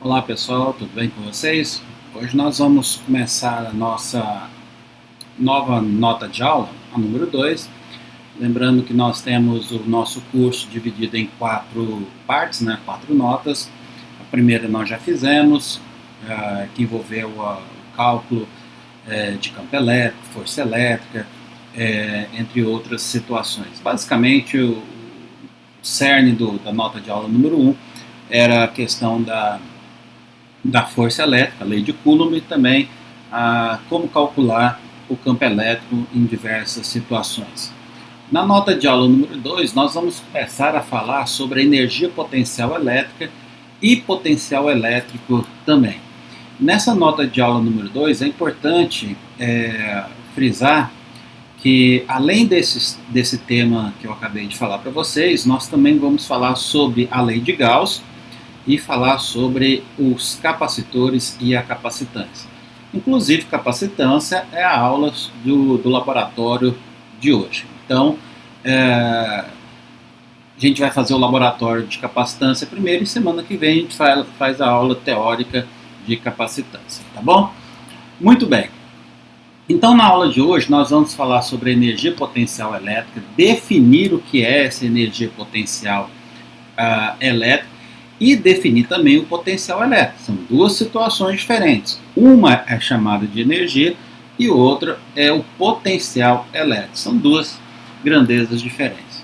Olá pessoal, tudo bem com vocês? Hoje nós vamos começar a nossa nova nota de aula, a número 2. Lembrando que nós temos o nosso curso dividido em 4 partes, quatro notas. A primeira nós já fizemos, que envolveu o cálculo de campo elétrico, força elétrica, entre outras situações. Basicamente, o cerne da nota de aula número 1 era a questão da força elétrica, a lei de Coulomb, e também como calcular o campo elétrico em diversas situações. Na nota de aula número 2, nós vamos começar a falar sobre a energia potencial elétrica e potencial elétrico também. Nessa nota de aula número 2, é importante frisar que, além desse tema que eu acabei de falar para vocês, nós também vamos falar sobre a lei de Gauss e falar sobre os capacitores e a capacitância. Inclusive, capacitância é a aula do laboratório de hoje. Então, a gente vai fazer o laboratório de capacitância primeiro e semana que vem a gente faz a aula teórica de capacitância, tá bom? Muito bem. Então, na aula de hoje, nós vamos falar sobre a energia potencial elétrica, definir o que é essa energia potencial elétrica, e definir também o potencial elétrico. São duas situações diferentes. Uma é chamada de energia e outra é o potencial elétrico. São duas grandezas diferentes.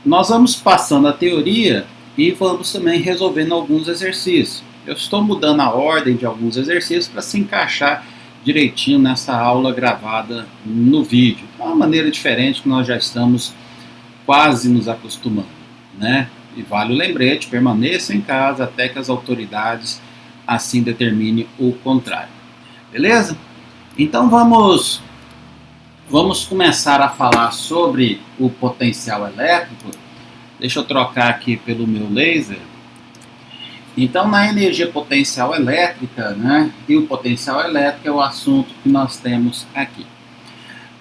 Nós vamos passando a teoria e vamos também resolvendo alguns exercícios. Eu estou mudando a ordem de alguns exercícios para se encaixar direitinho nessa aula gravada no vídeo. É uma maneira diferente que nós já estamos quase nos acostumando, né? E vale o lembrete, permaneça em casa até que as autoridades assim determinem o contrário. Beleza? Então vamos começar a falar sobre o potencial elétrico. Deixa eu trocar aqui pelo meu laser. Então, na energia potencial elétrica, né, e o potencial elétrico é o assunto que nós temos aqui.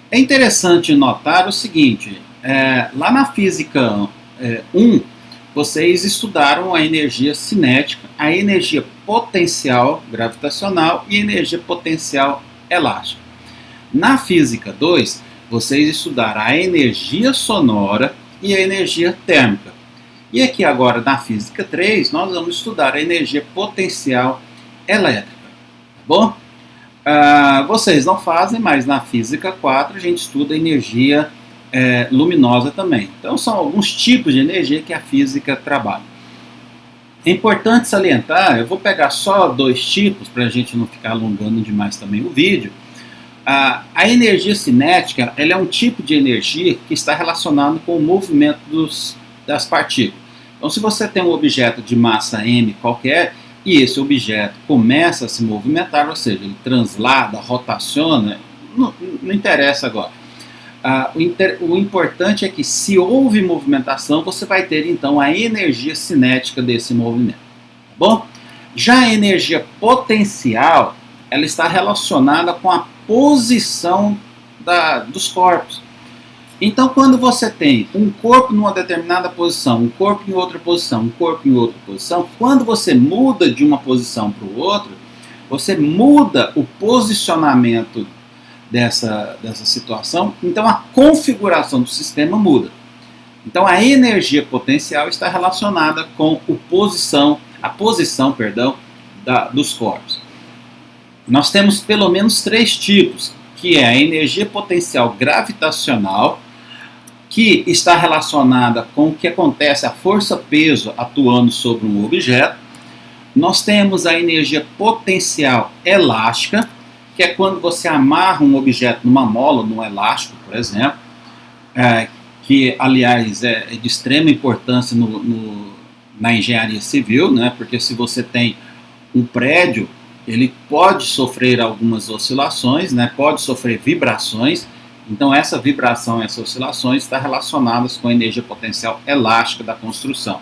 É interessante notar o seguinte, lá na física 1, vocês estudaram a energia cinética, a energia potencial gravitacional e a energia potencial elástica. Na física 2, vocês estudaram a energia sonora e a energia térmica. E aqui agora na física 3, nós vamos estudar a energia potencial elétrica. Tá bom? Vocês não fazem, mas na física 4 a gente estuda a energia luminosa também. Então são alguns tipos de energia que a física trabalha. É importante salientar, eu vou pegar só dois tipos para a gente não ficar alongando demais também o vídeo. A energia cinética, ela é um tipo de energia que está relacionado com o movimento das partículas. Então se você tem um objeto de massa m qualquer e esse objeto começa a se movimentar, ou seja, ele translada, rotaciona, não interessa agora. O importante é que se houve movimentação, você vai ter então a energia cinética desse movimento. Tá bom? Já a energia potencial, ela está relacionada com a posição dos corpos. Então, quando você tem um corpo numa determinada posição, um corpo em outra posição, um corpo em outra posição, quando você muda de uma posição para o outro, você muda o posicionamento dessa situação, então a configuração do sistema muda. Então a energia potencial está relacionada com a posição dos corpos. Nós temos pelo menos três tipos, que é a energia potencial gravitacional, que está relacionada com o que acontece, a força-peso atuando sobre um objeto. Nós temos a energia potencial elástica, que é quando você amarra um objeto numa mola, num elástico, por exemplo, que, aliás, é de extrema importância na engenharia civil, né? Porque se você tem um prédio, ele pode sofrer algumas oscilações, né? Pode sofrer vibrações, então essa vibração, essas oscilações estão relacionadas com a energia potencial elástica da construção.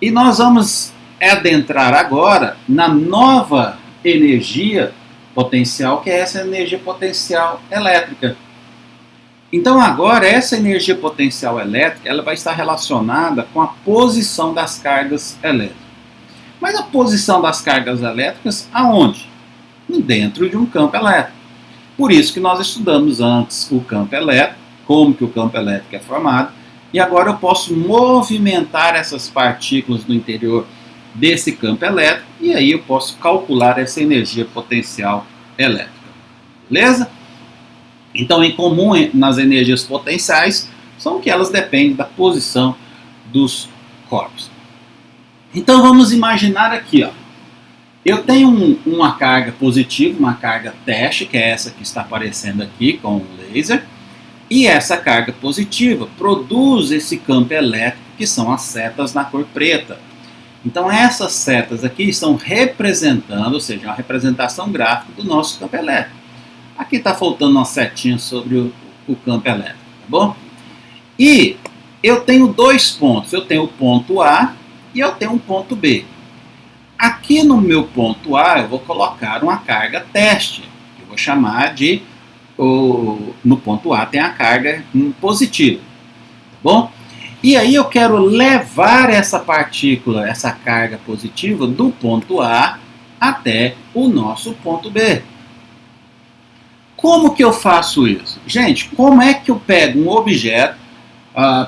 E nós vamos adentrar agora na nova energia potencial, que é essa energia potencial elétrica. Então agora essa energia potencial elétrica ela vai estar relacionada com a posição das cargas elétricas. Mas a posição das cargas elétricas aonde? Dentro de um campo elétrico. Por isso que nós estudamos antes o campo elétrico, como que o campo elétrico é formado, e agora eu posso movimentar essas partículas no interior desse campo elétrico, e aí eu posso calcular essa energia potencial elétrica. Beleza? Então, em comum nas energias potenciais, são que elas dependem da posição dos corpos. Então, vamos imaginar aqui, ó. Eu tenho uma carga positiva, uma carga teste, que é essa que está aparecendo aqui com o laser, e essa carga positiva produz esse campo elétrico, que são as setas na cor preta. Então essas setas aqui estão representando, ou seja, uma representação gráfica do nosso campo elétrico. Aqui está faltando uma setinha sobre o campo elétrico, tá bom? E eu tenho dois pontos, eu tenho o ponto A e eu tenho um ponto B. Aqui no meu ponto A eu vou colocar uma carga teste, eu vou chamar de, no ponto A tem a carga positiva, tá bom? E aí eu quero levar essa partícula, essa carga positiva do ponto A até o nosso ponto B. Como que eu faço isso? Gente, como é que eu pego um objeto,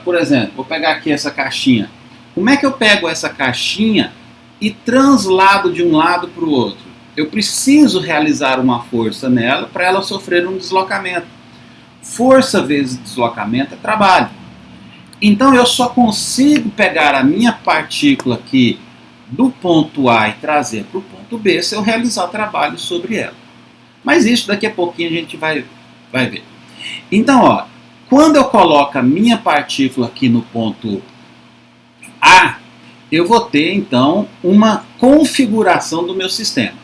por exemplo, vou pegar aqui essa caixinha. Como é que eu pego essa caixinha e translado de um lado para o outro? Eu preciso realizar uma força nela para ela sofrer um deslocamento. Força vezes deslocamento é trabalho. Então eu só consigo pegar a minha partícula aqui do ponto A e trazer para o ponto B se eu realizar trabalho sobre ela. Mas isso daqui a pouquinho a gente vai ver. Então, ó, quando eu coloco a minha partícula aqui no ponto A, eu vou ter então uma configuração do meu sistema.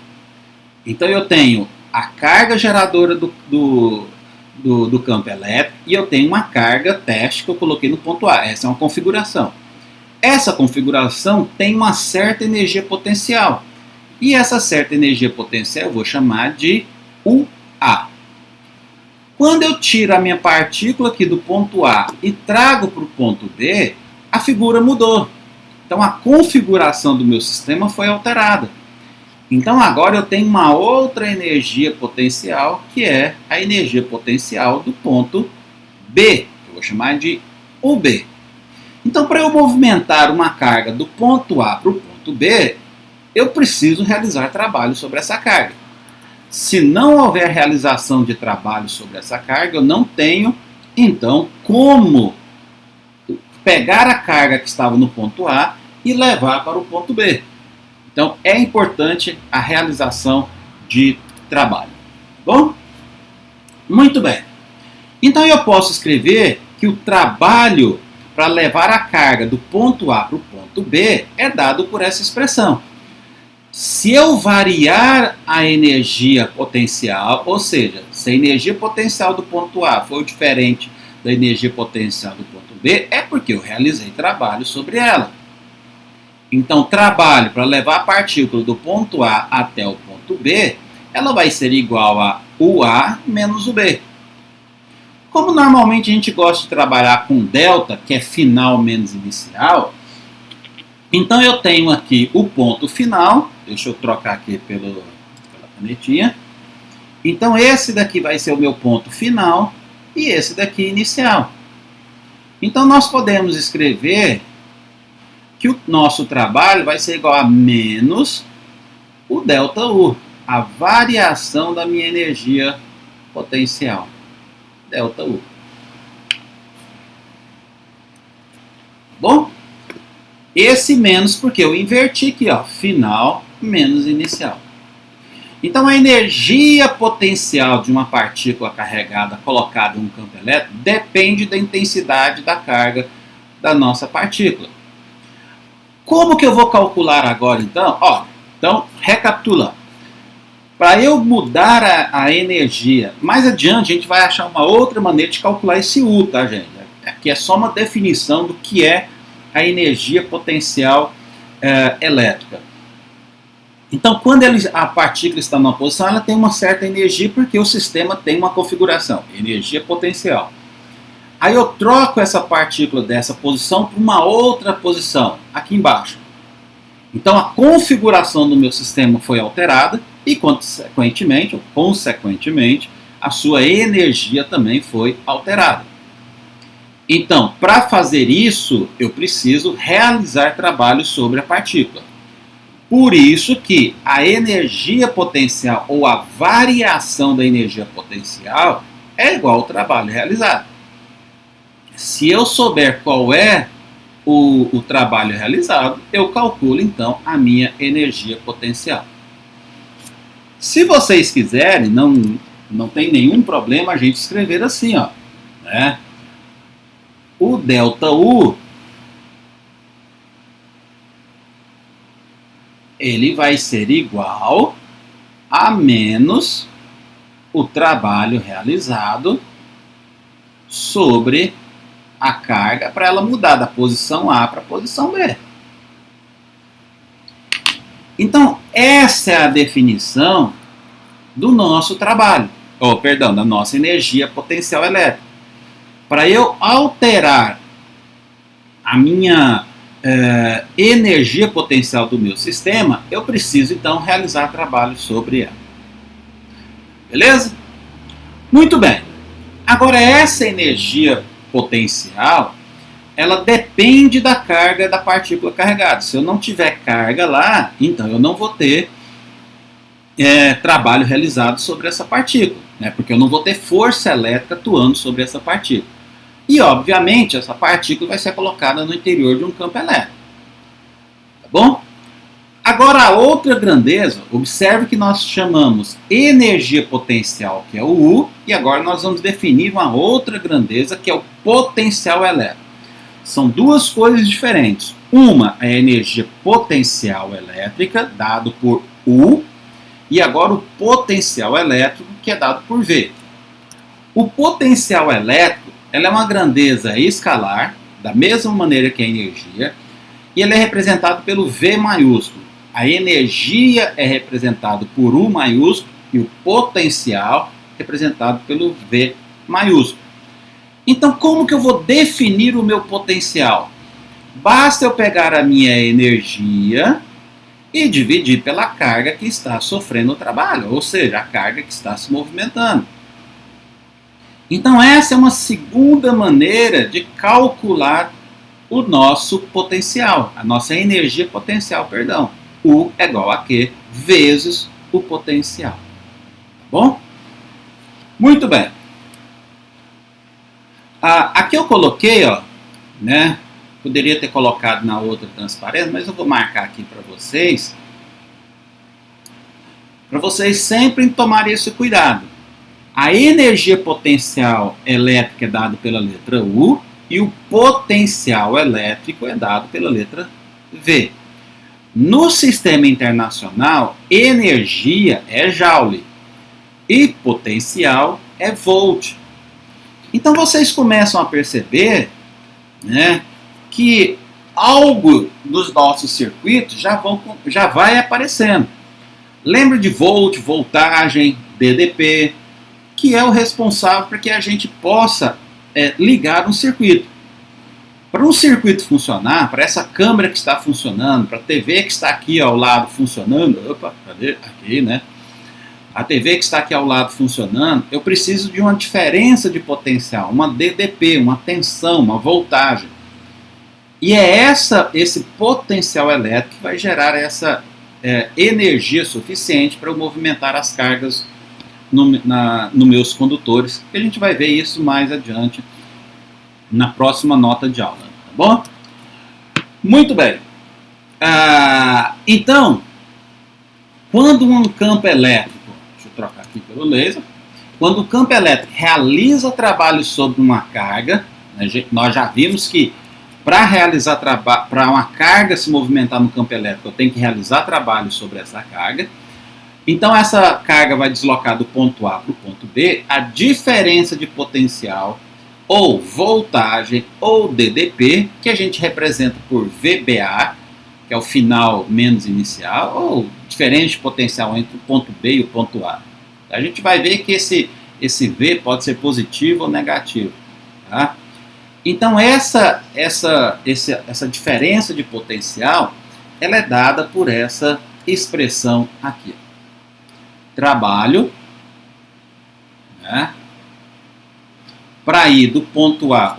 Então eu tenho a carga geradora do campo elétrico e eu tenho uma carga teste que eu coloquei no ponto A. Essa é uma configuração. Essa configuração tem uma certa energia potencial. E essa certa energia potencial eu vou chamar de UA. Quando eu tiro a minha partícula aqui do ponto A e trago para o ponto B, a figura mudou. Então a configuração do meu sistema foi alterada. Então agora eu tenho uma outra energia potencial, que é a energia potencial do ponto B, que eu vou chamar de UB. Então para eu movimentar uma carga do ponto A para o ponto B, eu preciso realizar trabalho sobre essa carga. Se não houver realização de trabalho sobre essa carga, eu não tenho, então, como pegar a carga que estava no ponto A e levar para o ponto B. Então, é importante a realização de trabalho. Bom? Muito bem. Então, eu posso escrever que o trabalho para levar a carga do ponto A para o ponto B é dado por essa expressão. Se eu variar a energia potencial, ou seja, se a energia potencial do ponto A for diferente da energia potencial do ponto B, é porque eu realizei trabalho sobre ela. Então, trabalho para levar a partícula do ponto A até o ponto B, ela vai ser igual a UA menos UB. Como normalmente a gente gosta de trabalhar com delta, que é final menos inicial, então eu tenho aqui o ponto final, deixa eu trocar aqui pela canetinha. Então esse daqui vai ser o meu ponto final e esse daqui inicial. Então nós podemos escrever que o nosso trabalho vai ser igual a menos o ΔU, a variação da minha energia potencial, ΔU. Bom? Esse menos porque eu inverti aqui, ó, final menos inicial. Então a energia potencial de uma partícula carregada colocada em um campo elétrico depende da intensidade da carga da nossa partícula. Como que eu vou calcular agora então? Ó, então recapitulando. Para eu mudar a energia, mais adiante a gente vai achar uma outra maneira de calcular esse U, tá, gente? Aqui é só uma definição do que é a energia potencial elétrica. Então, quando a partícula está numa posição, ela tem uma certa energia porque o sistema tem uma configuração, energia potencial. Aí eu troco essa partícula dessa posição para uma outra posição, aqui embaixo. Então a configuração do meu sistema foi alterada e, consequentemente, a sua energia também foi alterada. Então, para fazer isso, eu preciso realizar trabalho sobre a partícula. Por isso que a energia potencial ou a variação da energia potencial é igual ao trabalho realizado. Se eu souber qual é o trabalho realizado, eu calculo então a minha energia potencial. Se vocês quiserem, não tem nenhum problema a gente escrever assim, ó, né? O ΔU ele vai ser igual a menos o trabalho realizado sobre a carga para ela mudar da posição A para a posição B. Então, essa é a definição do nosso trabalho, da nossa energia potencial elétrica. Para eu alterar a minha energia potencial do meu sistema, eu preciso então realizar trabalho sobre ela. Beleza? Muito bem. Agora, essa energia potencial, ela depende da carga da partícula carregada. Se eu não tiver carga lá, então eu não vou ter trabalho realizado sobre essa partícula, né? Porque eu não vou ter força elétrica atuando sobre essa partícula. E, obviamente, essa partícula vai ser colocada no interior de um campo elétrico. Tá bom? Agora, a outra grandeza, observe que nós chamamos energia potencial, que é o U, e agora nós vamos definir uma outra grandeza, que é o potencial elétrico. São duas coisas diferentes. Uma é a energia potencial elétrica, dado por U, e agora o potencial elétrico, que é dado por V. O potencial elétrico ela é uma grandeza escalar, da mesma maneira que a energia, e ele é representado pelo V maiúsculo. A energia é representada por U maiúsculo e o potencial representado pelo V maiúsculo. Então, como que eu vou definir o meu potencial? Basta eu pegar a minha energia e dividir pela carga que está sofrendo o trabalho, ou seja, a carga que está se movimentando. Então essa é uma segunda maneira de calcular o nosso potencial, a nossa energia potencial, perdão. U é igual a Q vezes o potencial. Tá bom? Muito bem. Aqui eu coloquei, ó, né? Poderia ter colocado na outra transparência, mas eu vou marcar aqui para vocês sempre tomarem esse cuidado. A energia potencial elétrica é dada pela letra U e o potencial elétrico é dado pela letra V. No sistema internacional, energia é joule e potencial é volt. Então vocês começam a perceber, né, que algo dos nossos circuitos já vai aparecendo. Lembra de volt, voltagem, DDP, que é o responsável para que a gente possa ligar um circuito. Para um circuito funcionar, para essa câmera que está funcionando, para a TV que está aqui ao lado funcionando, cadê? Aqui, né? A TV que está aqui ao lado funcionando, eu preciso de uma diferença de potencial, uma DDP, uma tensão, uma voltagem. E é esse potencial elétrico que vai gerar essa energia suficiente para eu movimentar as cargas nos meus condutores. E a gente vai ver isso mais adiante na próxima nota de aula, tá bom? Muito bem. Então, quando um campo elétrico, deixa eu trocar aqui pelo laser, quando o campo elétrico realiza trabalho sobre uma carga, né, nós já vimos que para uma carga se movimentar no campo elétrico, eu tenho que realizar trabalho sobre essa carga. Então essa carga vai deslocar do ponto A para o ponto B, a diferença de potencial, ou voltagem, ou DDP, que a gente representa por VBA, que é o final menos inicial, ou diferença de potencial entre o ponto B e o ponto A. A gente vai ver que esse V pode ser positivo ou negativo. Tá? Então essa diferença de potencial ela é dada por essa expressão aqui. Trabalho, né, para ir do ponto A,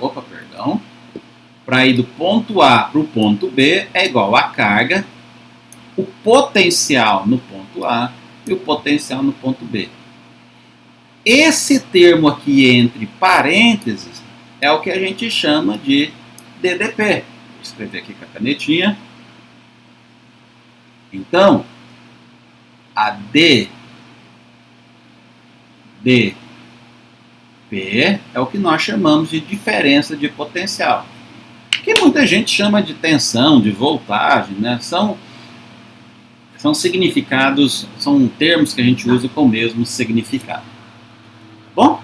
para ir do ponto A para o ponto B é igual a carga, o potencial no ponto A e o potencial no ponto B. Esse termo aqui entre parênteses é o que a gente chama de DDP. Vou escrever aqui com a canetinha. Então, a DDP é o que nós chamamos de diferença de potencial. Que muita gente chama de tensão, de voltagem, né? São significados, são termos que a gente usa com o mesmo significado. Bom?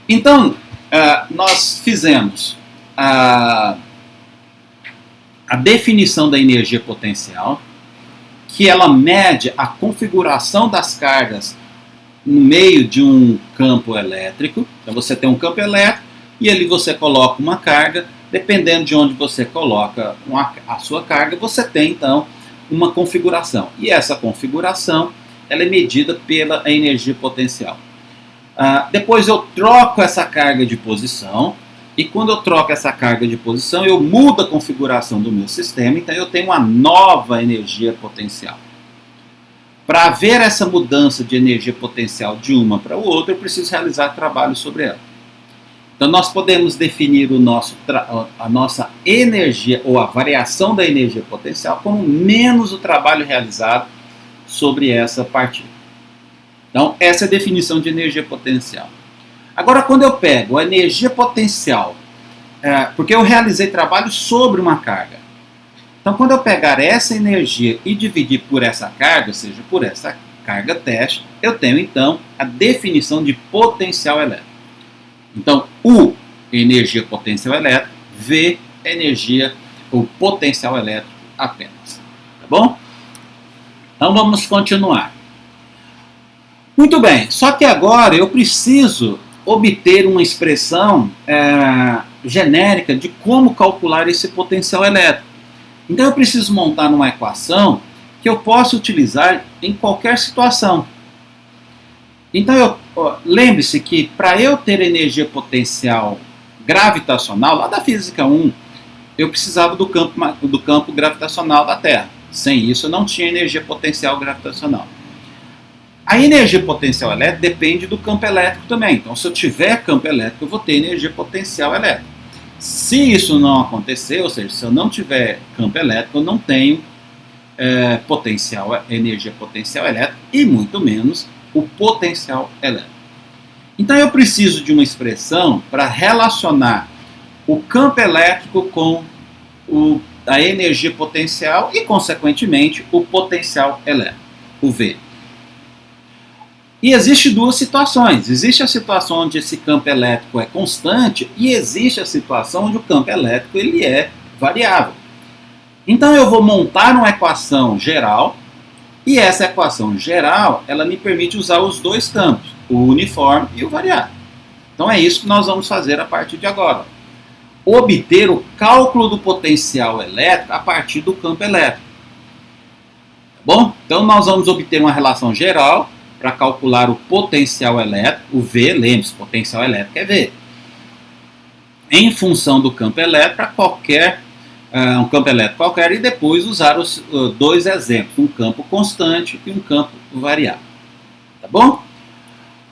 Então, nós fizemos a definição da energia potencial, que ela mede a configuração das cargas no meio de um campo elétrico. Então você tem um campo elétrico e ali você coloca uma carga. Dependendo de onde você coloca a sua carga, você tem então uma configuração. E essa configuração ela é medida pela energia potencial. Depois eu troco essa carga de posição. E quando eu troco essa carga de posição, eu mudo a configuração do meu sistema. Então eu tenho uma nova energia potencial. Para ver essa mudança de energia potencial de uma para o outro, eu preciso realizar trabalho sobre ela. Então nós podemos definir a nossa energia ou a variação da energia potencial como menos o trabalho realizado sobre essa partícula. Então essa é a definição de energia potencial. Agora quando eu pego a energia potencial, porque eu realizei trabalho sobre uma carga. Então quando eu pegar essa energia e dividir por essa carga, ou seja, por essa carga teste, eu tenho então a definição de potencial elétrico. Então, U, energia potencial elétrica, V, energia ou potencial elétrico apenas. Tá bom? Então vamos continuar. Muito bem, só que agora eu preciso obter uma expressão genérica de como calcular esse potencial elétrico. Então eu preciso montar uma equação que eu possa utilizar em qualquer situação. Então, lembre-se que para eu ter energia potencial gravitacional, lá da Física 1, eu precisava do campo gravitacional da Terra. Sem isso, eu não tinha energia potencial gravitacional. A energia potencial elétrica depende do campo elétrico também. Então, se eu tiver campo elétrico, eu vou ter energia potencial elétrica. Se isso não acontecer, ou seja, se eu não tiver campo elétrico, eu não tenho energia potencial elétrica e muito menos o potencial elétrico. Então eu preciso de uma expressão para relacionar o campo elétrico com a energia potencial e, consequentemente, o potencial elétrico, o V. E existe duas situações. Existe a situação onde esse campo elétrico é constante e existe a situação onde o campo elétrico ele é variável. Então eu vou montar uma equação geral. E essa equação geral, ela me permite usar os dois campos, o uniforme e o variável. Então é isso que nós vamos fazer a partir de agora. Obter o cálculo do potencial elétrico a partir do campo elétrico. Tá bom? Então nós vamos obter uma relação geral para calcular o potencial elétrico, o V, lembre-se, potencial elétrico é V. Em função do campo elétrico para um campo elétrico qualquer e depois usar os dois exemplos, um campo constante e um campo variável. Tá bom?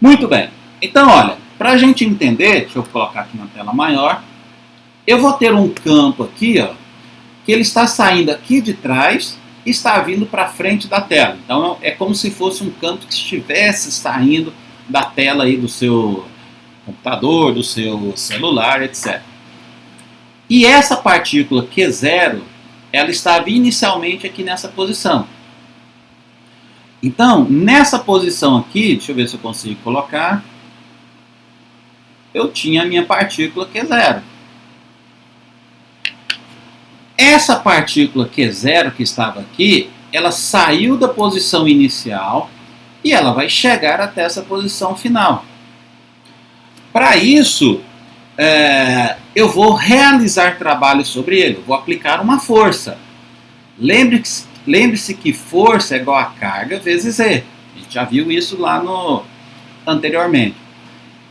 Muito bem. Então, olha, para a gente entender, deixa eu colocar aqui na tela maior, eu vou ter um campo aqui, ó, que ele está saindo aqui de trás e está vindo para frente da tela. Então, é como se fosse um campo que estivesse saindo da tela aí do seu computador, do seu celular, etc. E essa partícula Q0, ela estava inicialmente aqui nessa posição. Então, nessa posição aqui, deixa eu ver se eu consigo colocar, eu tinha a minha partícula Q0. Essa partícula Q0 que estava aqui, ela saiu da posição inicial e ela vai chegar até essa posição final. Para isso, eu vou realizar trabalho sobre ele, eu vou aplicar uma força. Lembre-se que força é igual a carga vezes E. A gente já viu isso lá anteriormente.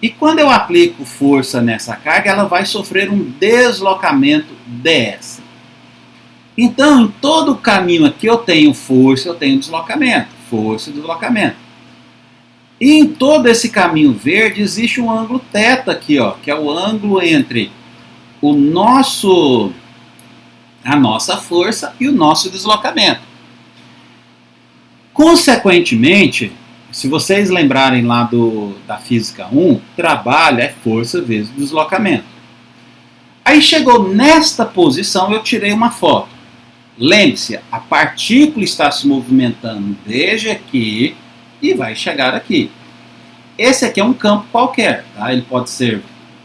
E quando eu aplico força nessa carga, ela vai sofrer um deslocamento ds. Então, em todo o caminho aqui eu tenho força, eu tenho deslocamento. Força e deslocamento. E em todo esse caminho verde existe um ângulo θ aqui, ó, que é o ângulo entre a nossa força e o nosso deslocamento. Consequentemente, se vocês lembrarem lá da física 1, trabalho é força vezes deslocamento. Aí chegou nesta posição, eu tirei uma foto. Lembre-se, a partícula está se movimentando desde aqui e vai chegar aqui. Esse aqui é um campo qualquer, tá? Ele pode ser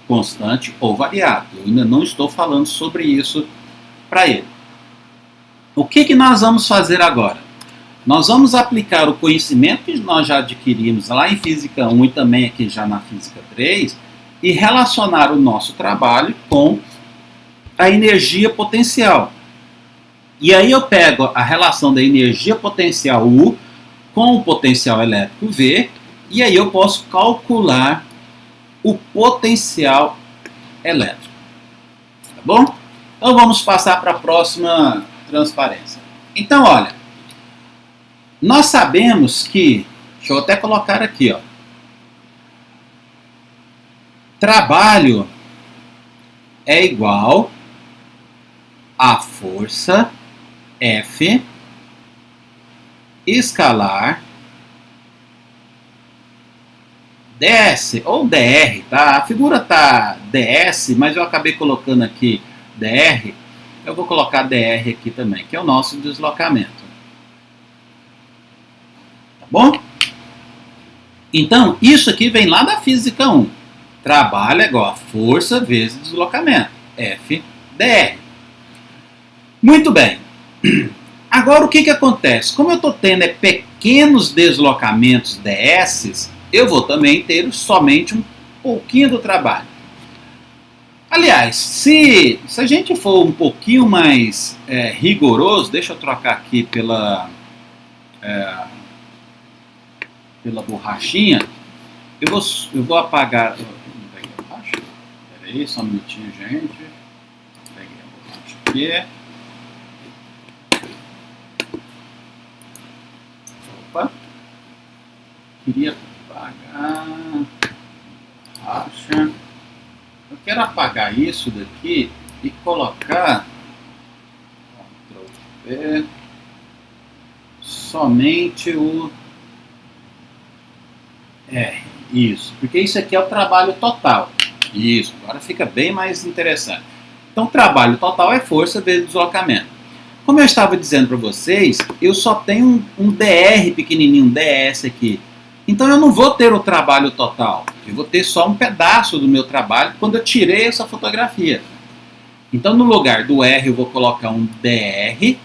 constante ou variado. Eu ainda não estou falando sobre isso para ele. O que nós vamos fazer agora? Nós vamos aplicar o conhecimento que nós já adquirimos lá em Física 1 e também aqui já na Física 3 e relacionar o nosso trabalho com a energia potencial. E aí eu pego a relação da energia potencial U com o potencial elétrico V e aí eu posso calcular o potencial elétrico. Tá bom? Então vamos passar para a próxima transparência. Então, olha, nós sabemos que, deixa eu até colocar aqui, ó, trabalho é igual a força F escalar ds ou dr, tá? A figura tá ds, mas eu acabei colocando aqui dr. Eu vou colocar dr aqui também, que é o nosso deslocamento. Tá bom? Então, isso aqui vem lá da física 1. Trabalho é igual a força vezes deslocamento. F dr. Muito bem. Agora o que acontece? Como eu estou tendo pequenos deslocamentos ds, eu vou também ter somente um pouquinho do trabalho. Aliás, se a gente for um pouquinho mais rigoroso, deixa eu trocar aqui pela borrachinha, eu vou apagar. Peguei a borracha? Espera aí, só um minutinho, gente. Peguei a borracha aqui. Opa! Queria apagar a borracha. Eu quero apagar isso daqui e colocar Ctrl+V, somente o isso, porque isso aqui é o trabalho total. Isso, agora fica bem mais interessante. Então, o trabalho total é força vezes deslocamento. Como eu estava dizendo para vocês, eu só tenho um dr pequenininho, um ds aqui. Então eu não vou ter o trabalho total, eu vou ter só um pedaço do meu trabalho quando eu tirei essa fotografia. Então no lugar do R eu vou colocar um dr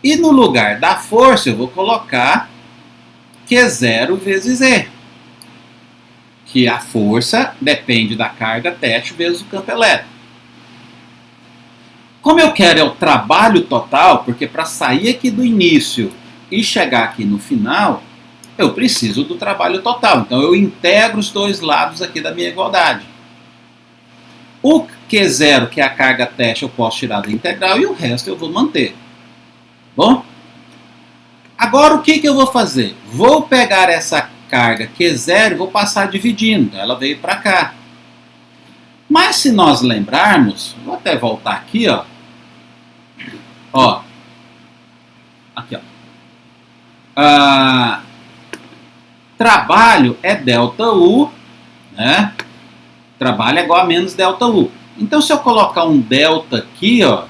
e no lugar da força eu vou colocar Q0 vezes E. Que a força depende da carga teste vezes o campo elétrico. Como eu quero é o trabalho total, porque para sair aqui do início e chegar aqui no final, eu preciso do trabalho total. Então eu integro os dois lados aqui da minha igualdade. O Q0, que é a carga teste, eu posso tirar da integral e o resto eu vou manter. Bom? Agora o que eu vou fazer? Vou pegar essa carga Q0 e vou passar dividindo. Ela veio para cá. Mas se nós lembrarmos, vou até voltar aqui, ó. Ó. Aqui, ó. Trabalho é ΔU, né? Trabalho é igual a menos ΔU. Então, se eu colocar um delta aqui, ó,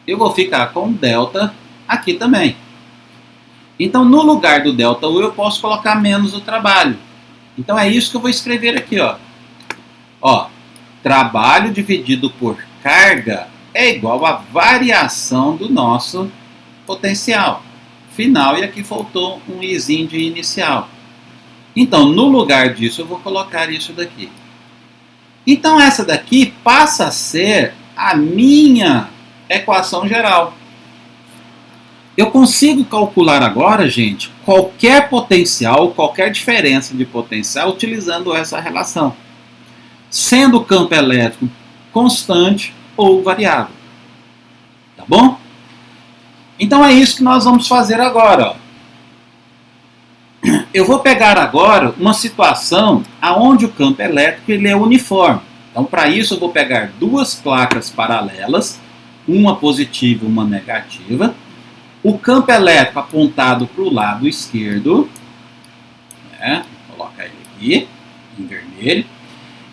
eu vou ficar com um delta aqui também. Então, no lugar do ΔU, eu posso colocar menos o trabalho. Então, é isso que eu vou escrever aqui, ó. Ó, trabalho dividido por carga é igual à variação do nosso potencial final, e aqui faltou um izinho de inicial. Então, no lugar disso, eu vou colocar isso daqui. Então, essa daqui passa a ser a minha equação geral. Eu consigo calcular agora, gente, qualquer potencial, qualquer diferença de potencial utilizando essa relação, sendo o campo elétrico constante ou variável. Tá bom? Então é isso que nós vamos fazer agora. Ó. Eu vou pegar agora uma situação onde o campo elétrico ele é uniforme. Então, para isso, eu vou pegar duas placas paralelas, uma positiva e uma negativa. O campo elétrico apontado para o lado esquerdo. Vou colocar ele aqui, em vermelho.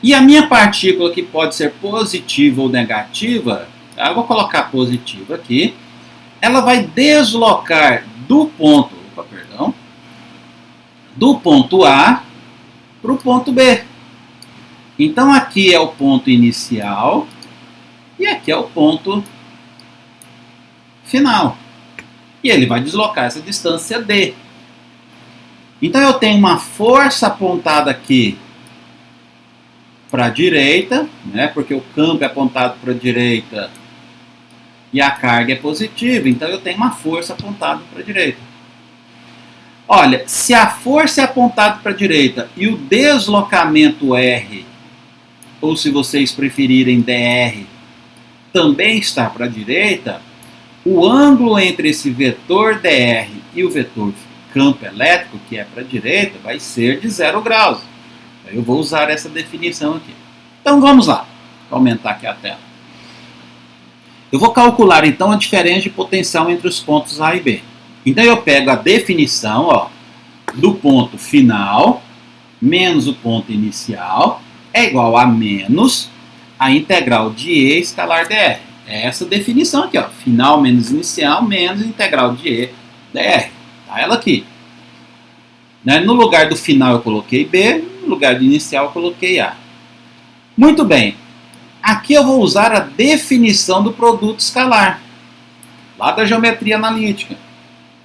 E a minha partícula, que pode ser positiva ou negativa, eu vou colocar positiva aqui. Ela vai deslocar do ponto A para o ponto B. Então aqui é o ponto inicial e aqui é o ponto final. E ele vai deslocar essa distância D. Então eu tenho uma força apontada aqui para a direita, né, porque o campo é apontado para a direita e a carga é positiva, então eu tenho uma força apontada para a direita. Olha, se a força é apontada para a direita e o deslocamento R, ou se vocês preferirem dr, também está para a direita, o ângulo entre esse vetor dr e o vetor campo elétrico, que é para a direita, vai ser de 0 graus. Eu vou usar essa definição aqui. Então vamos lá, vou aumentar aqui a tela. Eu vou calcular então a diferença de potencial entre os pontos A e B. Então eu pego a definição do ponto final menos o ponto inicial é igual a menos a integral de E escalar dr. É essa definição aqui, final menos inicial menos integral de E dr. Tá ela aqui. No lugar do final eu coloquei B, no lugar do inicial eu coloquei A. Muito bem. Aqui eu vou usar a definição do produto escalar, lá da geometria analítica.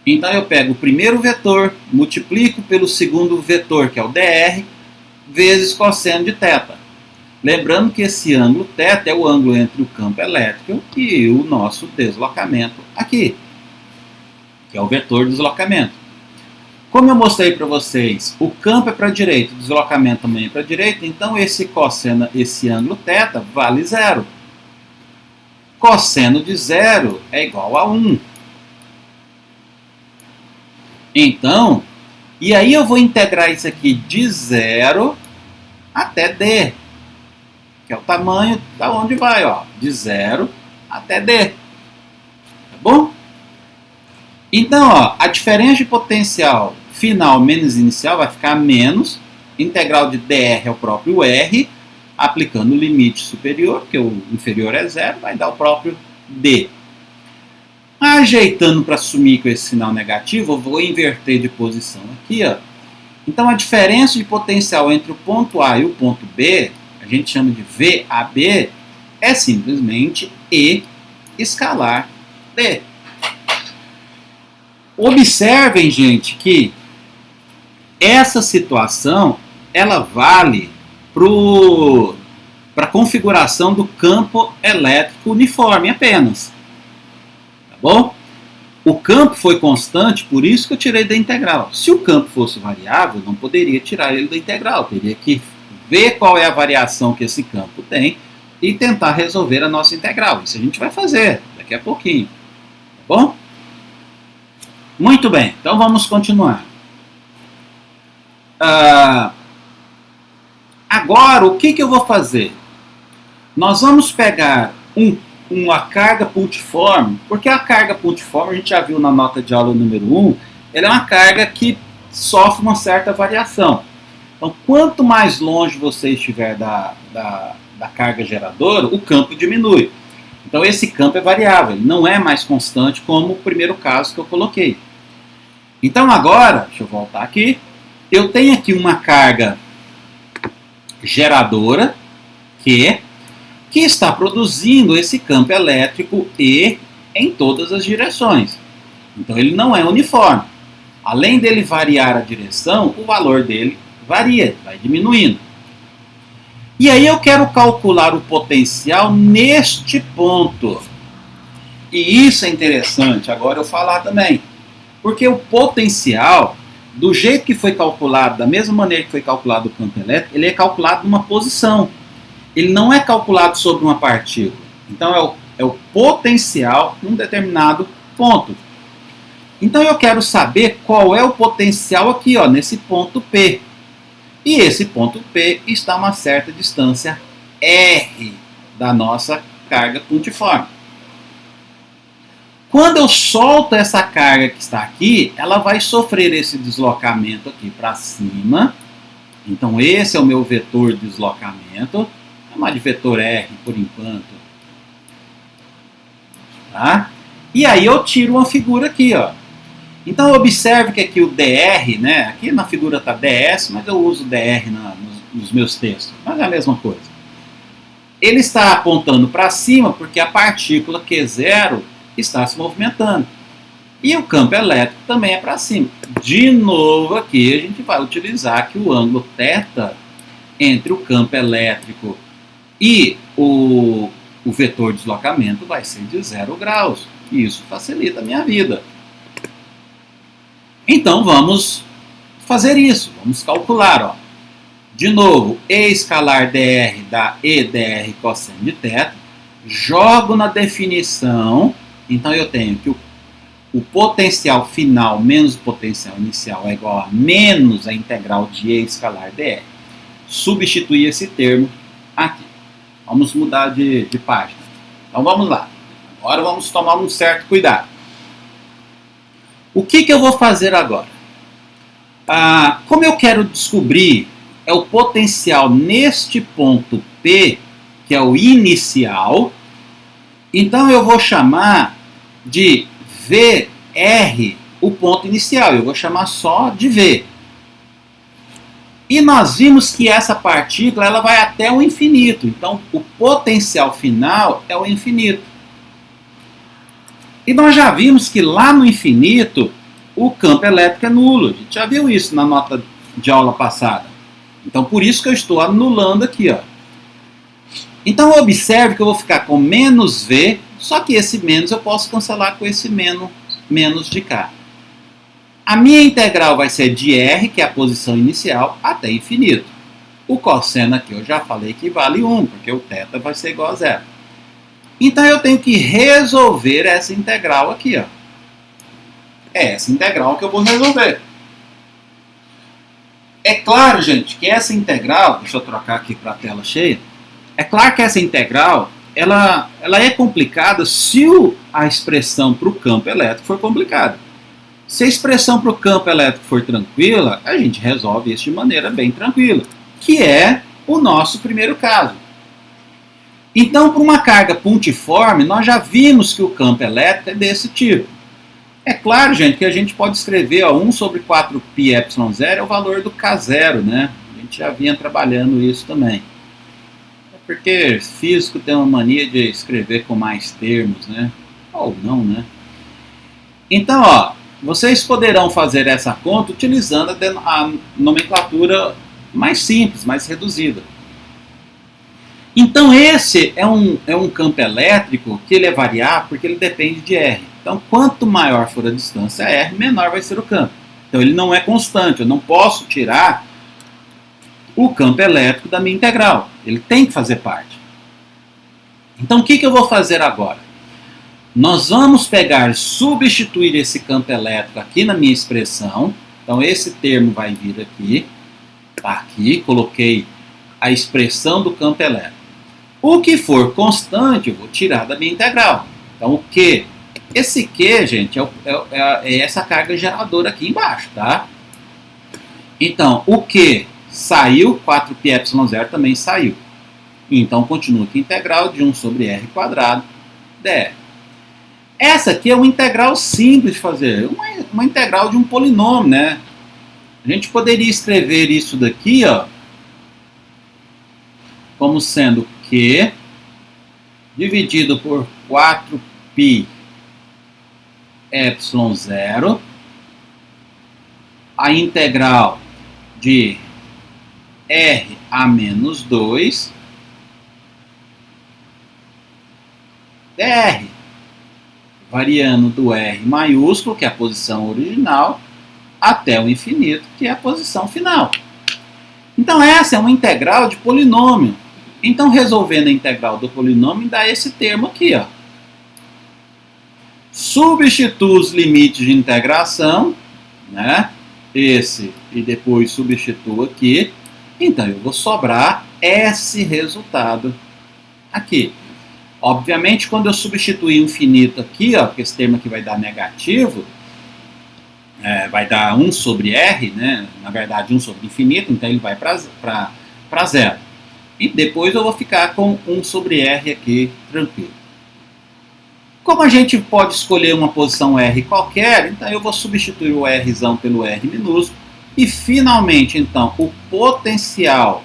Então eu pego o primeiro vetor, multiplico pelo segundo vetor, que é o dr, vezes cosseno de θ. Lembrando que esse ângulo θ é o ângulo entre o campo elétrico e o nosso deslocamento aqui, que é o vetor de deslocamento. Como eu mostrei para vocês, o campo é para a direita, o deslocamento também é para a direita, então esse cosseno, esse ângulo θ vale 0. Cosseno de 0 é igual a 1. Então, e aí eu vou integrar isso aqui de 0 até D, que é o tamanho da onde vai, de 0 até D. Tá bom? Então, a diferença de potencial final menos inicial vai ficar menos, integral de dr é o próprio R, aplicando o limite superior, porque o inferior é 0, vai dar o próprio D. Ajeitando para sumir com esse sinal negativo, eu vou inverter de posição aqui. Então, a diferença de potencial entre o ponto A e o ponto B, a gente chama de VAB, é simplesmente E escalar D. Observem, gente, que essa situação ela vale para a configuração do campo elétrico uniforme apenas. Tá bom? O campo foi constante, por isso que eu tirei da integral. Se o campo fosse variável, eu não poderia tirar ele da integral. Eu teria que ver qual é a variação que esse campo tem e tentar resolver a nossa integral. Isso a gente vai fazer daqui a pouquinho. Tá bom? Muito bem, então vamos continuar. Agora, o que eu vou fazer? Nós vamos pegar uma carga pontiforme, porque a carga pontiforme, a gente já viu na nota de aula número 1, ela é uma carga que sofre uma certa variação. Então, quanto mais longe você estiver da carga geradora, o campo diminui. Então, esse campo é variável, ele não é mais constante como o primeiro caso que eu coloquei. Então agora, deixa eu voltar aqui, eu tenho aqui uma carga geradora que está produzindo esse campo elétrico E em todas as direções. Então ele não é uniforme. Além dele variar a direção, o valor dele varia, vai diminuindo. E aí eu quero calcular o potencial neste ponto. E isso é interessante agora eu falar também. Porque o potencial, do jeito que foi calculado, da mesma maneira que foi calculado o campo elétrico, ele é calculado numa posição. Ele não é calculado sobre uma partícula. Então é o potencial num determinado ponto. Então eu quero saber qual é o potencial aqui, ó, nesse ponto P. E esse ponto P está a uma certa distância R da nossa carga pontiforme. Quando eu solto essa carga que está aqui, ela vai sofrer esse deslocamento aqui para cima. Então esse é o meu vetor de deslocamento. Vou chamar de vetor R por enquanto. Tá? E aí eu tiro uma figura aqui, ó. Então observe que aqui o dr, né? Aqui na figura está ds, mas eu uso dr nos meus textos. Mas é a mesma coisa. Ele está apontando para cima porque a partícula Q0 está se movimentando. E o campo elétrico também é para cima. De novo aqui a gente vai utilizar que o ângulo θ entre o campo elétrico e o vetor de deslocamento vai ser de 0 graus. E isso facilita a minha vida. Então vamos fazer isso, vamos calcular. Ó. De novo, E escalar dr dá E dr cosseno de θ. Jogo na definição, então eu tenho que o potencial final menos o potencial inicial é igual a menos a integral de E escalar dr. Substituir esse termo aqui. Vamos mudar de página. Então vamos lá. Agora vamos tomar um certo cuidado. O que eu vou fazer agora? Como eu quero descobrir o potencial neste ponto P, que é o inicial, então eu vou chamar de VR o ponto inicial. Eu vou chamar só de V. E nós vimos que essa partícula ela vai até o infinito. Então o potencial final é o infinito. E nós já vimos que lá no infinito o campo elétrico é nulo. A gente já viu isso na nota de aula passada. Então por isso que eu estou anulando aqui. Ó. Então observe que eu vou ficar com menos V, só que esse menos eu posso cancelar com esse menos de cá. A minha integral vai ser de R, que é a posição inicial, até infinito. O cosseno aqui eu já falei que vale 1, porque o θ vai ser igual a 0. Então eu tenho que resolver essa integral aqui. Ó. É essa integral que eu vou resolver. É claro, gente, que essa integral, deixa eu trocar aqui para a tela cheia, é claro que essa integral, ela é complicada se a expressão para o campo elétrico for complicada. Se a expressão para o campo elétrico for tranquila, a gente resolve isso de maneira bem tranquila, que é o nosso primeiro caso. Então, para uma carga pontiforme, nós já vimos que o campo elétrico é desse tipo. É claro, gente, que a gente pode escrever 1 sobre 4πε0 é o valor do K0, né? A gente já vinha trabalhando isso também. É porque físico tem uma mania de escrever com mais termos, né? Ou não, né? Então, ó, vocês poderão fazer essa conta utilizando a nomenclatura mais simples, mais reduzida. Então esse é um campo elétrico que ele é variável porque ele depende de R. Então quanto maior for a distância R, menor vai ser o campo. Então ele não é constante, eu não posso tirar o campo elétrico da minha integral. Ele tem que fazer parte. Então o que eu vou fazer agora? Nós vamos pegar e substituir esse campo elétrico aqui na minha expressão. Então esse termo vai vir aqui. Tá aqui, coloquei a expressão do campo elétrico. O que for constante, eu vou tirar da minha integral. Então, o Q? Esse Q, gente, é essa carga geradora aqui embaixo, tá? Então, o Q saiu, 4πε0 também saiu. Então, continua aqui integral de 1 sobre R quadrado dr. Essa aqui é uma integral simples de fazer, uma integral de um polinômio, né? A gente poderia escrever isso daqui, ó, como sendo Q dividido por 4πε0, a integral de R a menos 2 dr. variando do R maiúsculo, que é a posição original, até o infinito, que é a posição final. Então essa é uma integral de polinômio. Então resolvendo a integral do polinômio dá esse termo aqui, ó. Substituo os limites de integração, né? Esse e depois substituo aqui. Então eu vou sobrar esse resultado aqui. Obviamente, quando eu substituir infinito aqui, ó, porque esse termo aqui vai dar negativo, vai dar 1 sobre R, né? Na verdade 1 sobre infinito, então ele vai para zero. E depois eu vou ficar com 1 sobre R aqui, tranquilo. Como a gente pode escolher uma posição R qualquer, então eu vou substituir o Rzão pelo R minúsculo. E finalmente, então, o potencial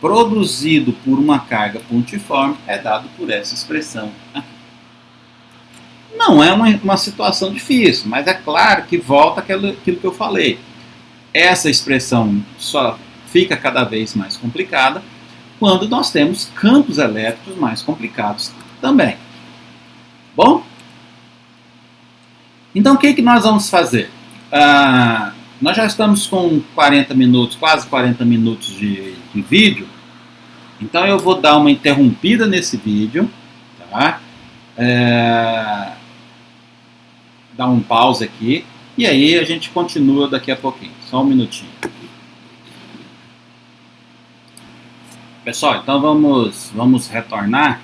produzido por uma carga pontiforme é dado por essa expressão aqui. Não é uma situação difícil, mas é claro que volta aquilo que eu falei. Essa expressão só fica cada vez mais complicada quando nós temos campos elétricos mais complicados também. Bom? Então o que nós vamos fazer? Nós já estamos com 40 minutos, quase 40 minutos de vídeo. Então eu vou dar uma interrompida nesse vídeo, tá? Dar um pause aqui e aí a gente continua daqui a pouquinho. Só um minutinho. Pessoal, então vamos retornar.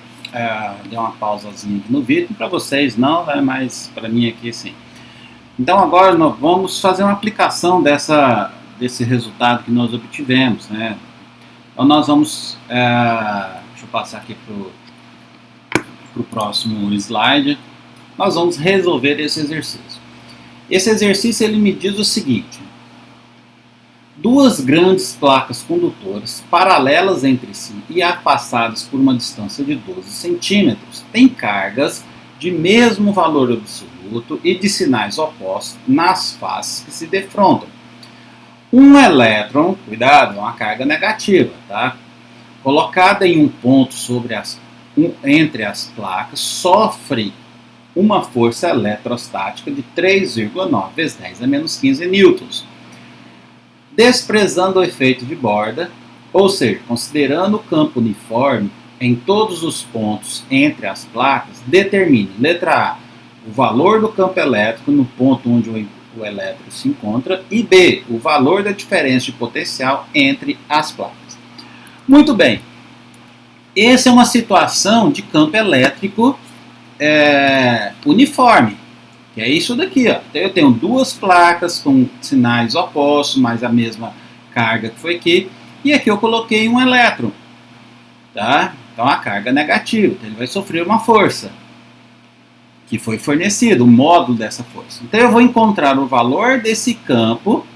Deu uma pausazinha aqui no vídeo, para vocês não, mas para mim aqui sim. Então agora nós vamos fazer uma aplicação desse resultado que nós obtivemos, né? Então nós vamos, deixa eu passar aqui para o próximo slide. Nós vamos resolver esse exercício. Esse exercício ele me diz o seguinte: duas grandes placas condutoras paralelas entre si e afastadas por uma distância de 12 centímetros têm cargas de mesmo valor absoluto e de sinais opostos nas faces que se defrontam. Um elétron, cuidado, é uma carga negativa, tá? Colocada em um ponto entre as placas, sofre uma força eletrostática de 3,9 vezes 10 a menos 15 newtons. Desprezando o efeito de borda, ou seja, considerando o campo uniforme em todos os pontos entre as placas, determine, letra A, o valor do campo elétrico no ponto onde o elétron se encontra, e B, o valor da diferença de potencial entre as placas. Muito bem, essa é uma situação de campo elétrico uniforme, que é isso daqui, ó. Então eu tenho duas placas com sinais opostos, mas a mesma carga que foi aqui, e aqui eu coloquei um elétron, tá? Então a carga é negativa, então ele vai sofrer uma força que foi fornecida, o módulo dessa força. Então eu vou encontrar o valor desse campo,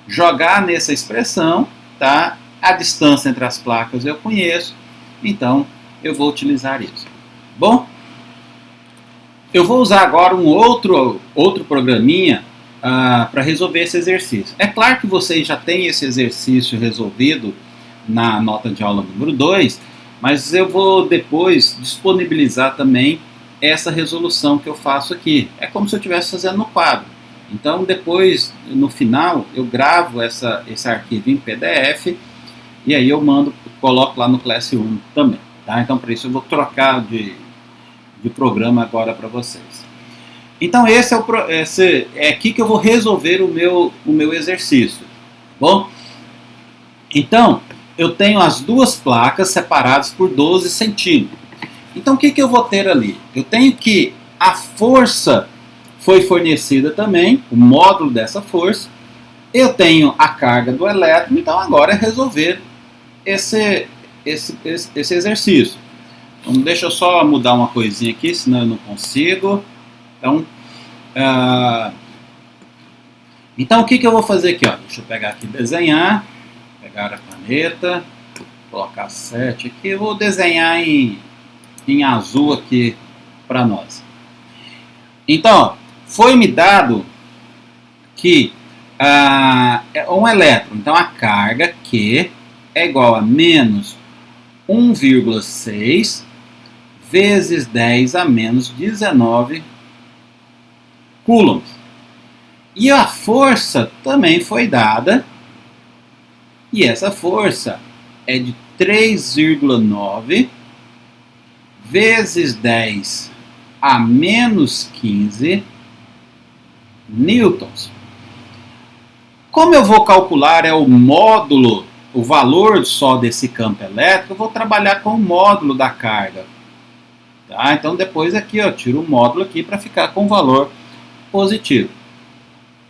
jogar nessa expressão, tá? A distância entre as placas eu conheço, então eu vou utilizar isso. Bom, eu vou usar agora um outro programinha para resolver esse exercício. É claro que vocês já têm esse exercício resolvido na nota de aula número 2, mas eu vou depois disponibilizar também essa resolução que eu faço aqui. É como se eu estivesse fazendo no quadro. Então depois, no final, eu gravo esse arquivo em PDF e aí eu coloco lá no Classroom também. Tá? Então para isso eu vou trocar de programa agora para vocês. Então esse é aqui que eu vou resolver o meu exercício. Bom, então eu tenho as duas placas separadas por 12 centímetros. Então o que eu vou ter ali? Eu tenho que a força foi fornecida também, o módulo dessa força. Eu tenho a carga do elétron, então agora é resolver esse exercício. Então deixa eu só mudar uma coisinha aqui, senão eu não consigo. Então o que eu vou fazer aqui? Ó? Deixa eu pegar aqui, desenhar, pegar a caneta, colocar 7 aqui. Eu vou desenhar em azul aqui para nós. Então, foi-me dado que um elétron, então a carga Q é igual a menos 1,6 vezes 10 a menos 19 coulombs. E a força também foi dada, e essa força é de 3,9 vezes 10 a menos 15 newtons. Como eu vou calcular o módulo, o valor só desse campo elétrico, eu vou trabalhar com o módulo da carga. Tá? Então depois aqui eu tiro o módulo aqui para ficar com o valor positivo.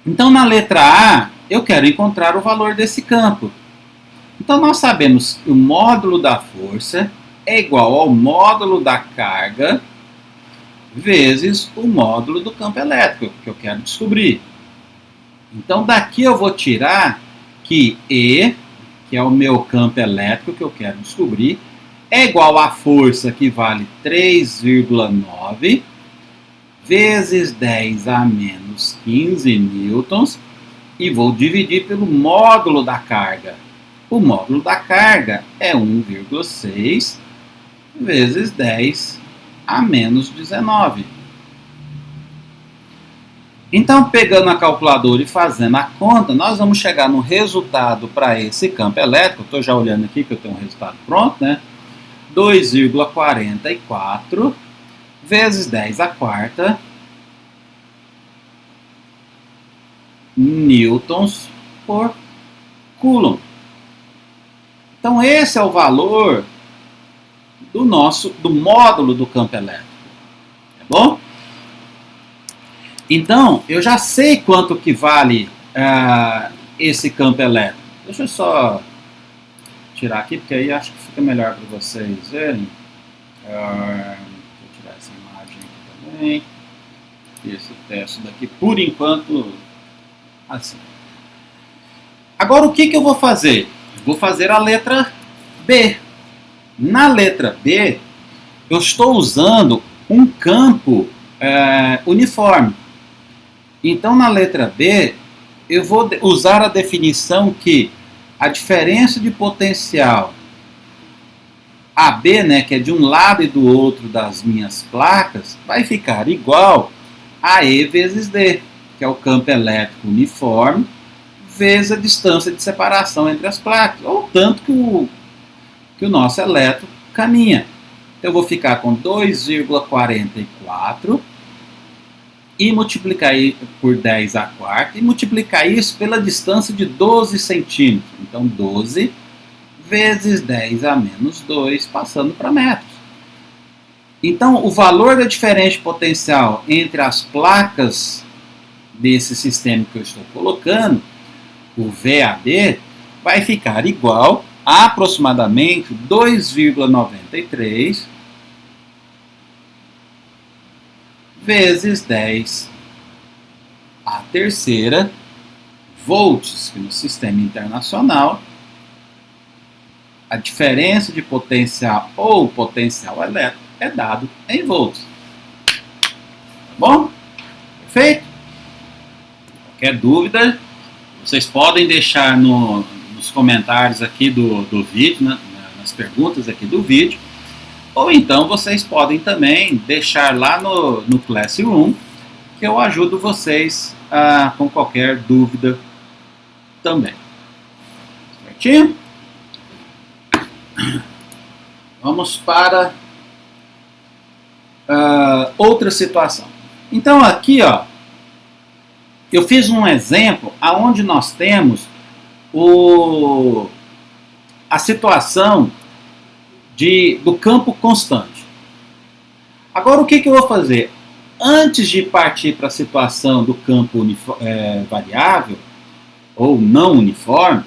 Então na letra A eu quero encontrar o valor desse campo. Então nós sabemos que o módulo da força é igual ao módulo da carga vezes o módulo do campo elétrico que eu quero descobrir. Então daqui eu vou tirar que E, que é o meu campo elétrico que eu quero descobrir, é igual à força que vale 3,9 vezes 10 a menos 15 newtons e vou dividir pelo módulo da carga. O módulo da carga é 1,6 vezes 10 a menos 19. Então, pegando a calculadora e fazendo a conta, nós vamos chegar no resultado para esse campo elétrico. Estou já olhando aqui que eu tenho um resultado pronto, né? 2,44 vezes 10 a quarta newtons por coulomb. Então esse é o valor do módulo do campo elétrico, tá bom? Então eu já sei quanto que vale esse campo elétrico. Deixa eu só tirar aqui, porque aí acho que fica melhor para vocês verem. Vou tirar essa imagem aqui também. Esse texto daqui, por enquanto, assim. Agora o que eu vou fazer? Vou fazer a letra B. Na letra B, eu estou usando um campo uniforme. Então, na letra B, eu vou usar a definição que a diferença de potencial AB, né, que é de um lado e do outro das minhas placas, vai ficar igual a E vezes D, que é o campo elétrico uniforme, vezes a distância de separação entre as placas, ou tanto que o nosso elétron caminha. Então, eu vou ficar com 2,44 e multiplicar por 10 a quarta e multiplicar isso pela distância de 12 centímetros. Então, 12 vezes 10 a menos 2, passando para metros. Então, o valor da diferença de potencial entre as placas desse sistema que eu estou colocando, o VAD, vai ficar igual a aproximadamente 2,93 vezes 10 a terceira volts, que no sistema internacional a diferença de potencial ou potencial elétrico é dado em volts. Tá bom? Perfeito? Qualquer dúvida, vocês podem deixar nos comentários aqui do vídeo, né, nas perguntas aqui do vídeo, ou então vocês podem também deixar lá no Classroom, que eu ajudo vocês com qualquer dúvida também. Certinho? Vamos para outra situação. Então aqui, ó, eu fiz um exemplo aonde nós temos a situação do campo constante. Agora o que eu vou fazer? Antes de partir para a situação do campo variável ou não uniforme,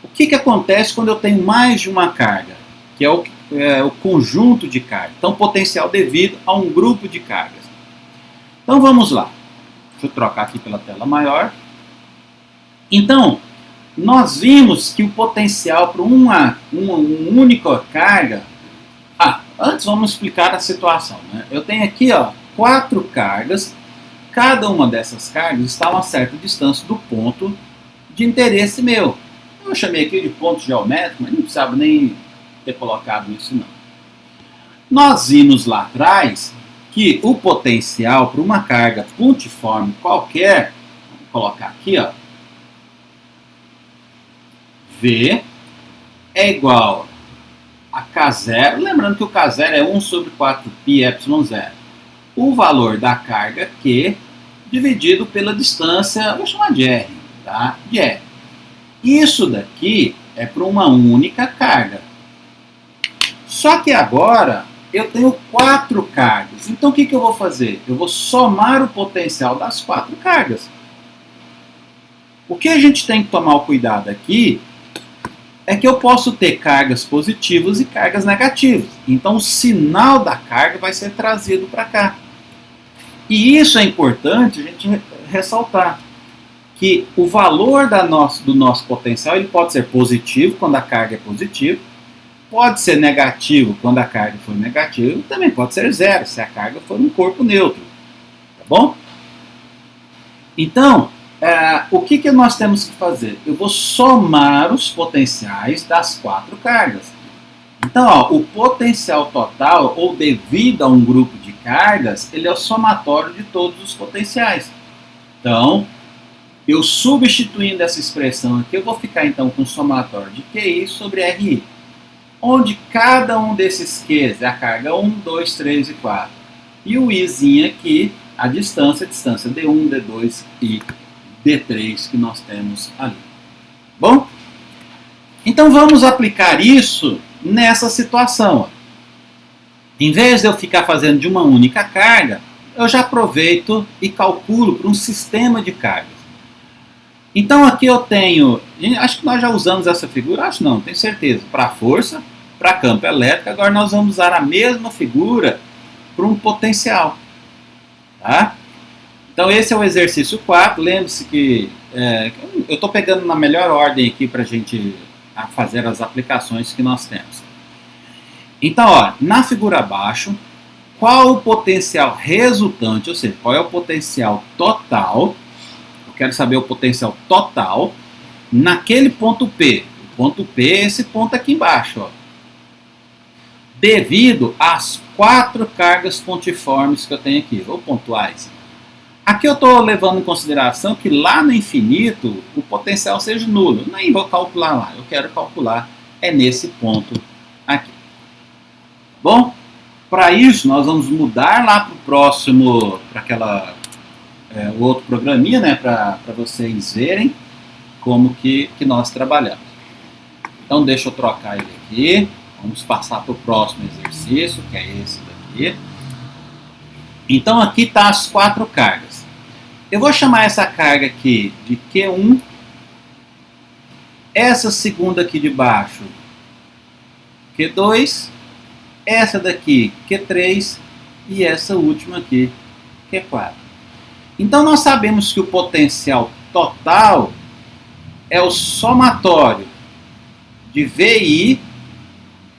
o que acontece quando eu tenho mais de uma carga? Que é o conjunto de cargas. Então, potencial devido a um grupo de cargas. Então, vamos lá. Deixa eu trocar aqui pela tela maior. Então, nós vimos que o potencial para uma única carga... antes vamos explicar a situação, né? Eu tenho aqui, ó, 4 cargas. Cada uma dessas cargas está a uma certa distância do ponto de interesse meu. Eu chamei aqui de ponto geométrico, mas não precisava nem ter colocado isso, não. Nós vimos lá atrás que o potencial para uma carga pontiforme qualquer, vou colocar aqui, ó, V é igual a K0, lembrando que o K0 é 1 sobre 4πε0, o valor da carga Q dividido pela distância, vou chamar de R, tá? De R. Isso daqui é para uma única carga. Só que agora eu tenho 4 cargas. Então o que eu vou fazer? Eu vou somar o potencial das 4 cargas. O que a gente tem que tomar o cuidado aqui é que eu posso ter cargas positivas e cargas negativas. Então o sinal da carga vai ser trazido para cá. E isso é importante a gente ressaltar, que o valor do nosso potencial ele pode ser positivo quando a carga é positiva, pode ser negativo quando a carga for negativa, e também pode ser zero se a carga for um corpo neutro. Tá bom? Então, o que nós temos que fazer? Eu vou somar os potenciais das 4 cargas. Então, ó, o potencial total, ou devido a um grupo de cargas, ele é o somatório de todos os potenciais. Então, eu substituindo essa expressão aqui, eu vou ficar então com o somatório de QI sobre RI, onde cada um desses Qs é a carga 1, 2, 3 e 4. E o Izinho aqui, a distância D1, D2 e D3 que nós temos ali. Bom? Então vamos aplicar isso nessa situação. Em vez de eu ficar fazendo de uma única carga, eu já aproveito e calculo para um sistema de cargas. Então aqui eu tenho, acho que nós já usamos essa figura, acho não, tenho certeza, para força, para campo elétrico, agora nós vamos usar a mesma figura para um potencial. Tá? Então esse é o exercício 4, lembre-se que eu estou pegando na melhor ordem aqui para a gente fazer as aplicações que nós temos. Então, ó, na figura abaixo, qual o potencial resultante, ou seja, qual é o potencial total, eu quero saber o potencial total, naquele ponto P. O ponto P é esse ponto aqui embaixo, ó, devido às 4 cargas pontiformes que eu tenho aqui, ou pontuais. Aqui eu estou levando em consideração que lá no infinito o potencial seja nulo. Eu nem vou calcular lá, eu quero calcular nesse ponto aqui. Bom, para isso nós vamos mudar lá para o próximo, para o outro programinha, né, para vocês verem como que nós trabalhamos. Então deixa eu trocar ele aqui, vamos passar para o próximo exercício, que é esse daqui. Então aqui está as 4 cargas. Eu vou chamar essa carga aqui de Q1, essa segunda aqui de baixo Q2, essa daqui Q3 e essa última aqui Q4. Então nós sabemos que o potencial total é o somatório de VI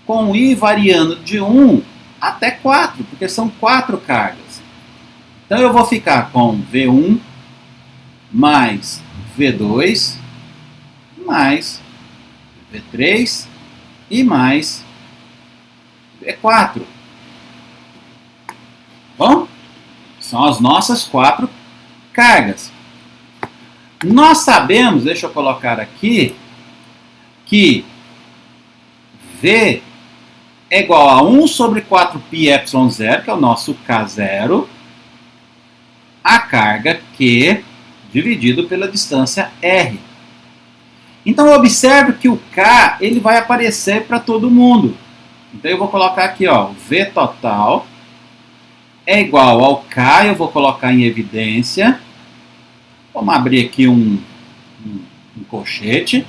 com I variando de 1 até 4, porque são 4 cargas. Então eu vou ficar com V1 mais V2 mais V3 e mais V4. Bom, são as nossas 4 cargas. Nós sabemos, deixa eu colocar aqui, que V é igual a 1 sobre 4πε0, que é o nosso K0, a carga Q dividido pela distância R. Então observe que o K ele vai aparecer para todo mundo. Então eu vou colocar aqui, ó, V total é igual ao K, eu vou colocar em evidência. Vamos abrir aqui um colchete.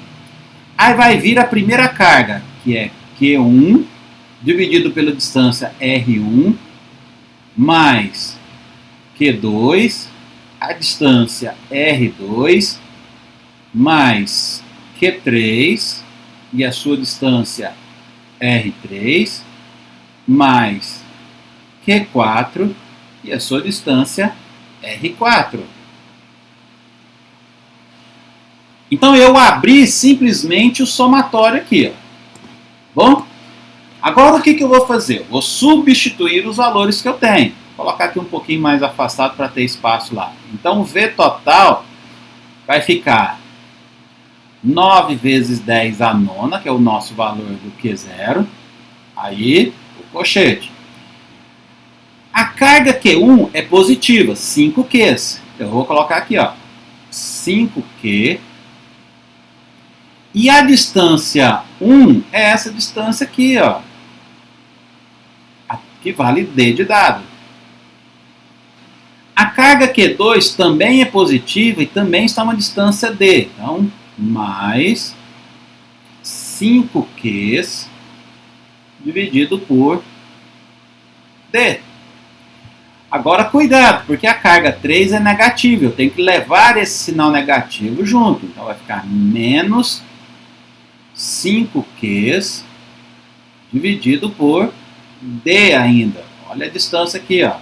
Aí vai vir a primeira carga, que é Q1 dividido pela distância R1 mais Q2, a distância R2, mais Q3 e a sua distância R3, mais Q4 e a sua distância R4. Então eu abri simplesmente o somatório aqui. Ó. Bom, agora o que eu vou fazer? Eu vou substituir os valores que eu tenho. Vou colocar aqui um pouquinho mais afastado para ter espaço lá. Então o V total vai ficar 9 vezes 10 a nona, que é o nosso valor do Q0. Aí, o cochete. A carga Q1 é positiva, 5 Qs. Eu vou colocar aqui, ó, 5Q. E a distância 1 é essa distância aqui, ó, que vale D de dado. A carga Q2 também é positiva e também está a uma distância D. Então, mais 5Qs dividido por D. Agora, cuidado, porque a carga 3 é negativa. Eu tenho que levar esse sinal negativo junto. Então, vai ficar menos 5Qs dividido por D ainda. Olha a distância aqui, ó.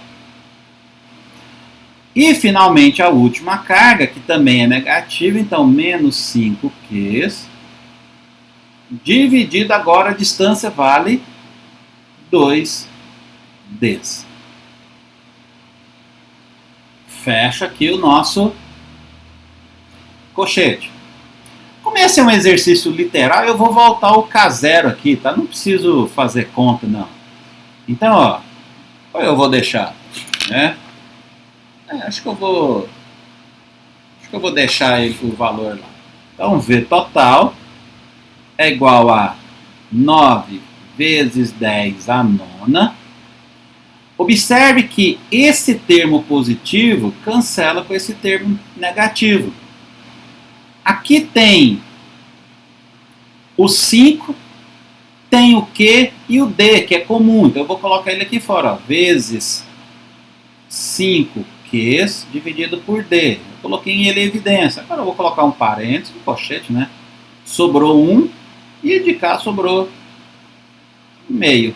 E, finalmente, a última carga, que também é negativa. Então, menos 5Qs dividido agora, a distância vale 2Ds. Fecha aqui o nosso cochete. Como esse é um exercício literal, eu vou voltar o K0 aqui, tá? Não preciso fazer conta, não. Então, ó, eu vou deixar, né? Acho que eu vou deixar o valor lá. Então, V total é igual a 9 vezes 10 a nona. Observe que esse termo positivo cancela com esse termo negativo. Aqui tem o 5, tem o Q e o D, que é comum. Então eu vou colocar ele aqui fora, ó, vezes 5Qs dividido por D. Eu coloquei ele em evidência. Agora eu vou colocar um parênteses, um cochete, né? Sobrou 1 e de cá sobrou meio.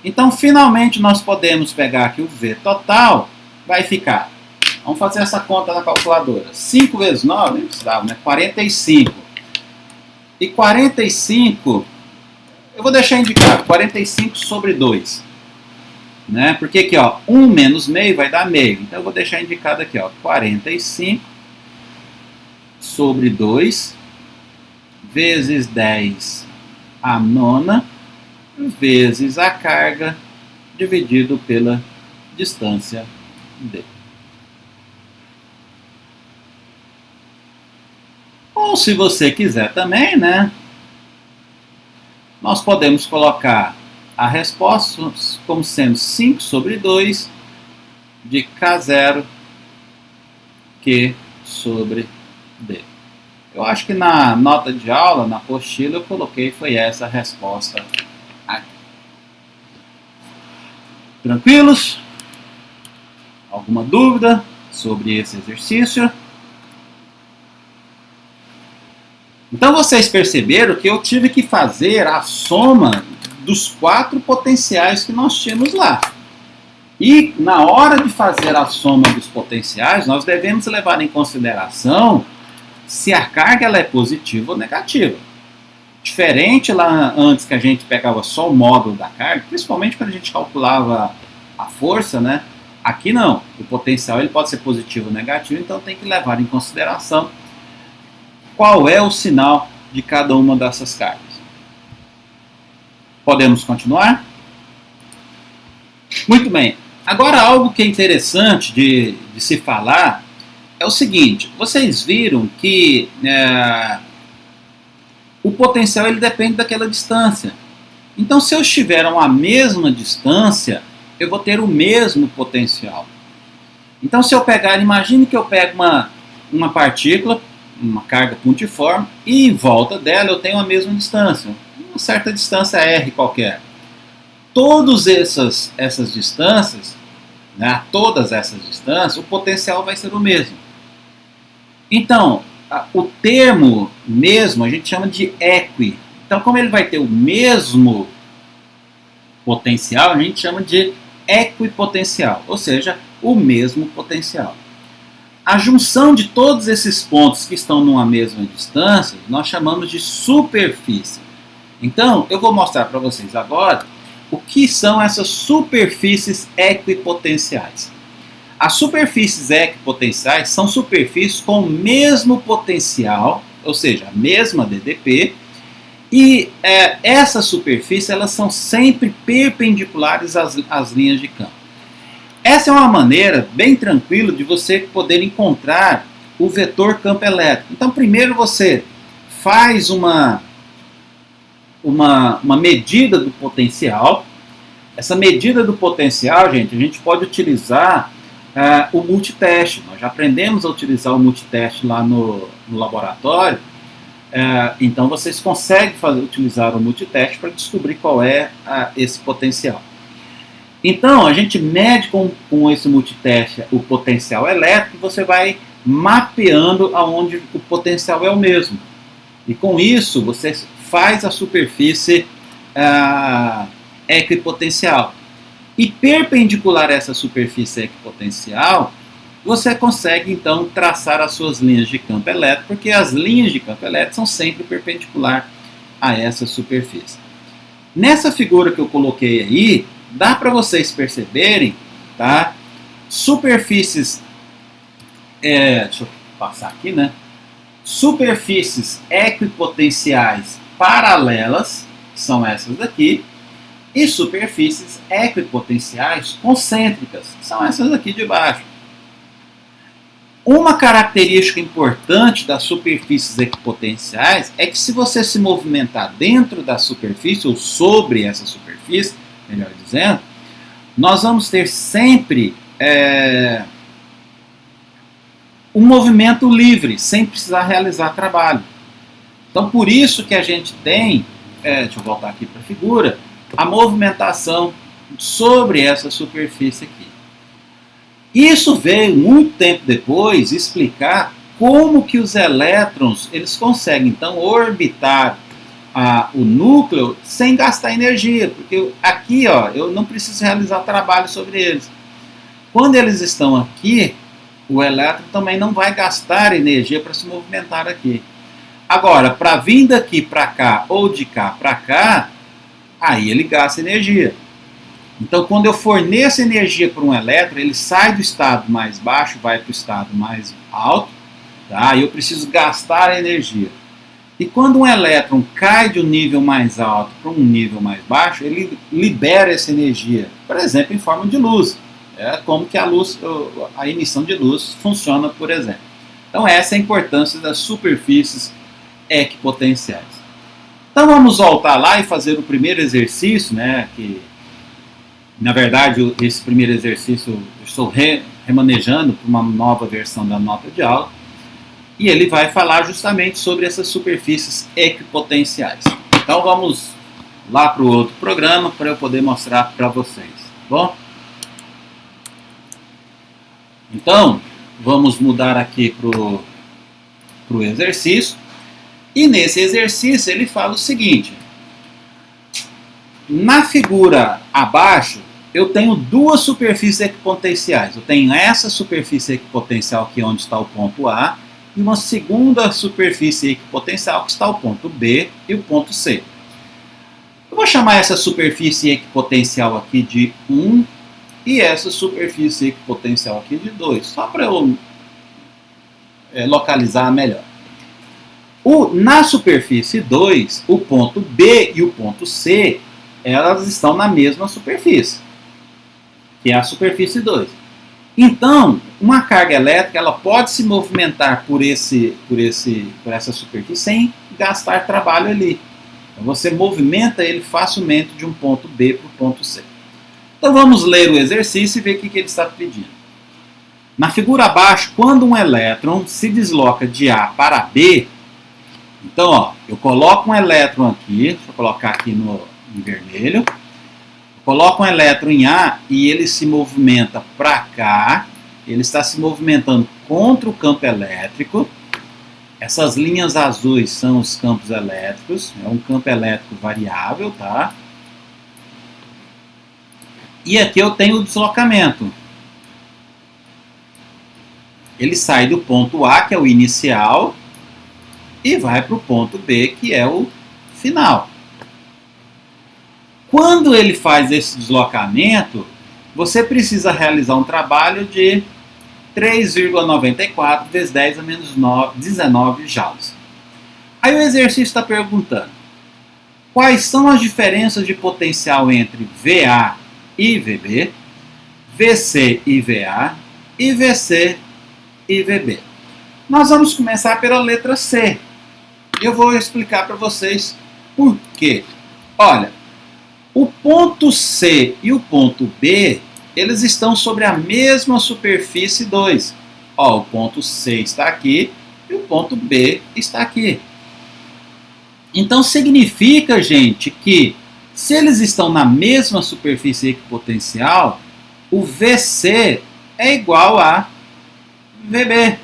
Então, finalmente, nós podemos pegar aqui o V total, vai ficar, vamos fazer essa conta na calculadora, 5 vezes 9, nem precisava, né? 45. E 45, eu vou deixar indicado, 45 sobre 2. Né? Porque aqui, ó, 1 menos meio vai dar meio. Então, eu vou deixar indicado aqui, ó, 45 sobre 2, vezes 10 a nona, vezes a carga dividido pela distância D. Ou se você quiser também, né? Nós podemos colocar a resposta como sendo 5 sobre 2 de K0 Q sobre D. Eu acho que na nota de aula, na apostila, eu coloquei, foi essa a resposta aqui. Tranquilos? Alguma dúvida sobre esse exercício? Então vocês perceberam que eu tive que fazer a soma dos 4 potenciais que nós tínhamos lá. E na hora de fazer a soma dos potenciais, nós devemos levar em consideração se a carga ela é positiva ou negativa. Diferente lá antes que a gente pegava só o módulo da carga, principalmente quando a gente calculava a força, né? Aqui não, o potencial ele pode ser positivo ou negativo, então tem que levar em consideração qual é o sinal de cada uma dessas cargas. Podemos continuar? Muito bem. Agora algo que é interessante de se falar é o seguinte, vocês viram que o potencial ele depende daquela distância. Então, se eu estiver a uma mesma distância, eu vou ter o mesmo potencial. Então, se eu pegar, imagine que eu pego uma partícula, uma carga pontiforme, e em volta dela eu tenho a mesma distância, uma certa distância R qualquer. Todas essas distâncias, né, todas essas distâncias, o potencial vai ser o mesmo. Então, o termo mesmo a gente chama de equi. Então, como ele vai ter o mesmo potencial, a gente chama de equipotencial, ou seja, o mesmo potencial. A junção de todos esses pontos que estão numa mesma distância, nós chamamos de superfície. Então, eu vou mostrar para vocês agora o que são essas superfícies equipotenciais. As superfícies equipotenciais são superfícies com o mesmo potencial, ou seja, a mesma DDP, e essas superfícies elas são sempre perpendiculares às linhas de campo. Essa é uma maneira bem tranquila de você poder encontrar o vetor campo elétrico. Então, primeiro você faz uma medida do potencial. Essa medida do potencial, gente, a gente pode utilizar o multiteste. Nós já aprendemos a utilizar o multiteste lá no laboratório. Então vocês conseguem utilizar o multiteste para descobrir qual é esse potencial. Então a gente mede com esse multiteste o potencial elétrico e você vai mapeando aonde o potencial é o mesmo. E com isso você faz a superfície equipotencial. E perpendicular a essa superfície equipotencial, você consegue então traçar as suas linhas de campo elétrico, porque as linhas de campo elétrico são sempre perpendiculares a essa superfície. Nessa figura que eu coloquei aí, dá para vocês perceberem, tá? Superfícies, deixa eu passar aqui, né? Superfícies equipotenciais paralelas, que são essas daqui, e superfícies equipotenciais concêntricas, que são essas aqui de baixo. Uma característica importante das superfícies equipotenciais é que se você se movimentar dentro da superfície, ou sobre essa superfície, melhor dizendo, nós vamos ter sempre um movimento livre, sem precisar realizar trabalho. Então, por isso que a gente tem, deixa eu voltar aqui para a figura, a movimentação sobre essa superfície aqui. Isso veio muito tempo depois explicar como que os elétrons eles conseguem então orbitar o núcleo sem gastar energia, porque aqui eu não preciso realizar trabalho sobre eles. Quando eles estão aqui, o elétron também não vai gastar energia para se movimentar aqui. Agora, para vir daqui para cá ou de cá para cá, aí ele gasta energia. Então, quando eu forneço energia para um elétron, ele sai do estado mais baixo e vai para o estado mais alto, tá? Eu preciso gastar energia. E quando um elétron cai de um nível mais alto para um nível mais baixo, ele libera essa energia, por exemplo, em forma de luz. É como que a emissão de luz funciona, por exemplo. Então, essa é a importância das superfícies equipotenciais. Então vamos voltar lá e fazer o primeiro exercício, né? Que na verdade esse primeiro exercício eu estou remanejando para uma nova versão da nota de aula, e ele vai falar justamente sobre essas superfícies equipotenciais. Então vamos lá para o outro programa para eu poder mostrar para vocês, tá bom? Então vamos mudar aqui para o exercício. E nesse exercício ele fala o seguinte: na figura abaixo eu tenho duas superfícies equipotenciais. Eu tenho essa superfície equipotencial aqui onde está o ponto A e uma segunda superfície equipotencial que está o ponto B e o ponto C. Eu vou chamar essa superfície equipotencial aqui de 1 e essa superfície equipotencial aqui de 2, só para eu localizar melhor. Na superfície 2, o ponto B e o ponto C, elas estão na mesma superfície, que é a superfície 2. Então, uma carga elétrica ela pode se movimentar por essa superfície sem gastar trabalho ali. Então, você movimenta ele facilmente de um ponto B para o ponto C. Então vamos ler o exercício e ver o que ele está pedindo. Na figura abaixo, quando um elétron se desloca de A para B, então, eu coloco um elétron aqui, deixa eu colocar aqui em vermelho, eu coloco um elétron em A e ele se movimenta para cá, ele está se movimentando contra o campo elétrico. Essas linhas azuis são os campos elétricos, é um campo elétrico variável, tá? E aqui eu tenho o deslocamento. Ele sai do ponto A, que é o inicial, e vai para o ponto B, que é o final. Quando ele faz esse deslocamento, você precisa realizar um trabalho de 3,94 vezes 10 a menos 19 joules. Aí o exercício está perguntando: quais são as diferenças de potencial entre VA e VB, VC e VA e VC e VB? Nós vamos começar pela letra C. Eu vou explicar para vocês por quê. Olha, o ponto C e o ponto B, eles estão sobre a mesma superfície 2. Ó, o ponto C está aqui e o ponto B está aqui. Então significa, gente, que se eles estão na mesma superfície equipotencial, o VC é igual a VB.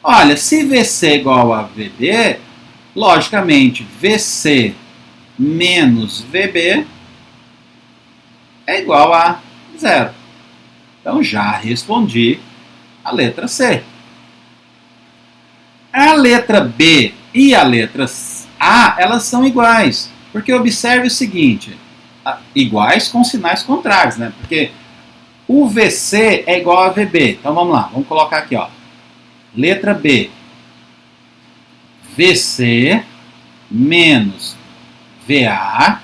Olha, se VC é igual a VB, logicamente VC menos VB é igual a 0. Então já respondi a letra C. A letra B e a letra A, elas são iguais. Porque observe o seguinte, iguais com sinais contrários, né? Porque o VC é igual a VB. Então vamos lá, vamos colocar aqui, ó. Letra B. VC menos VA.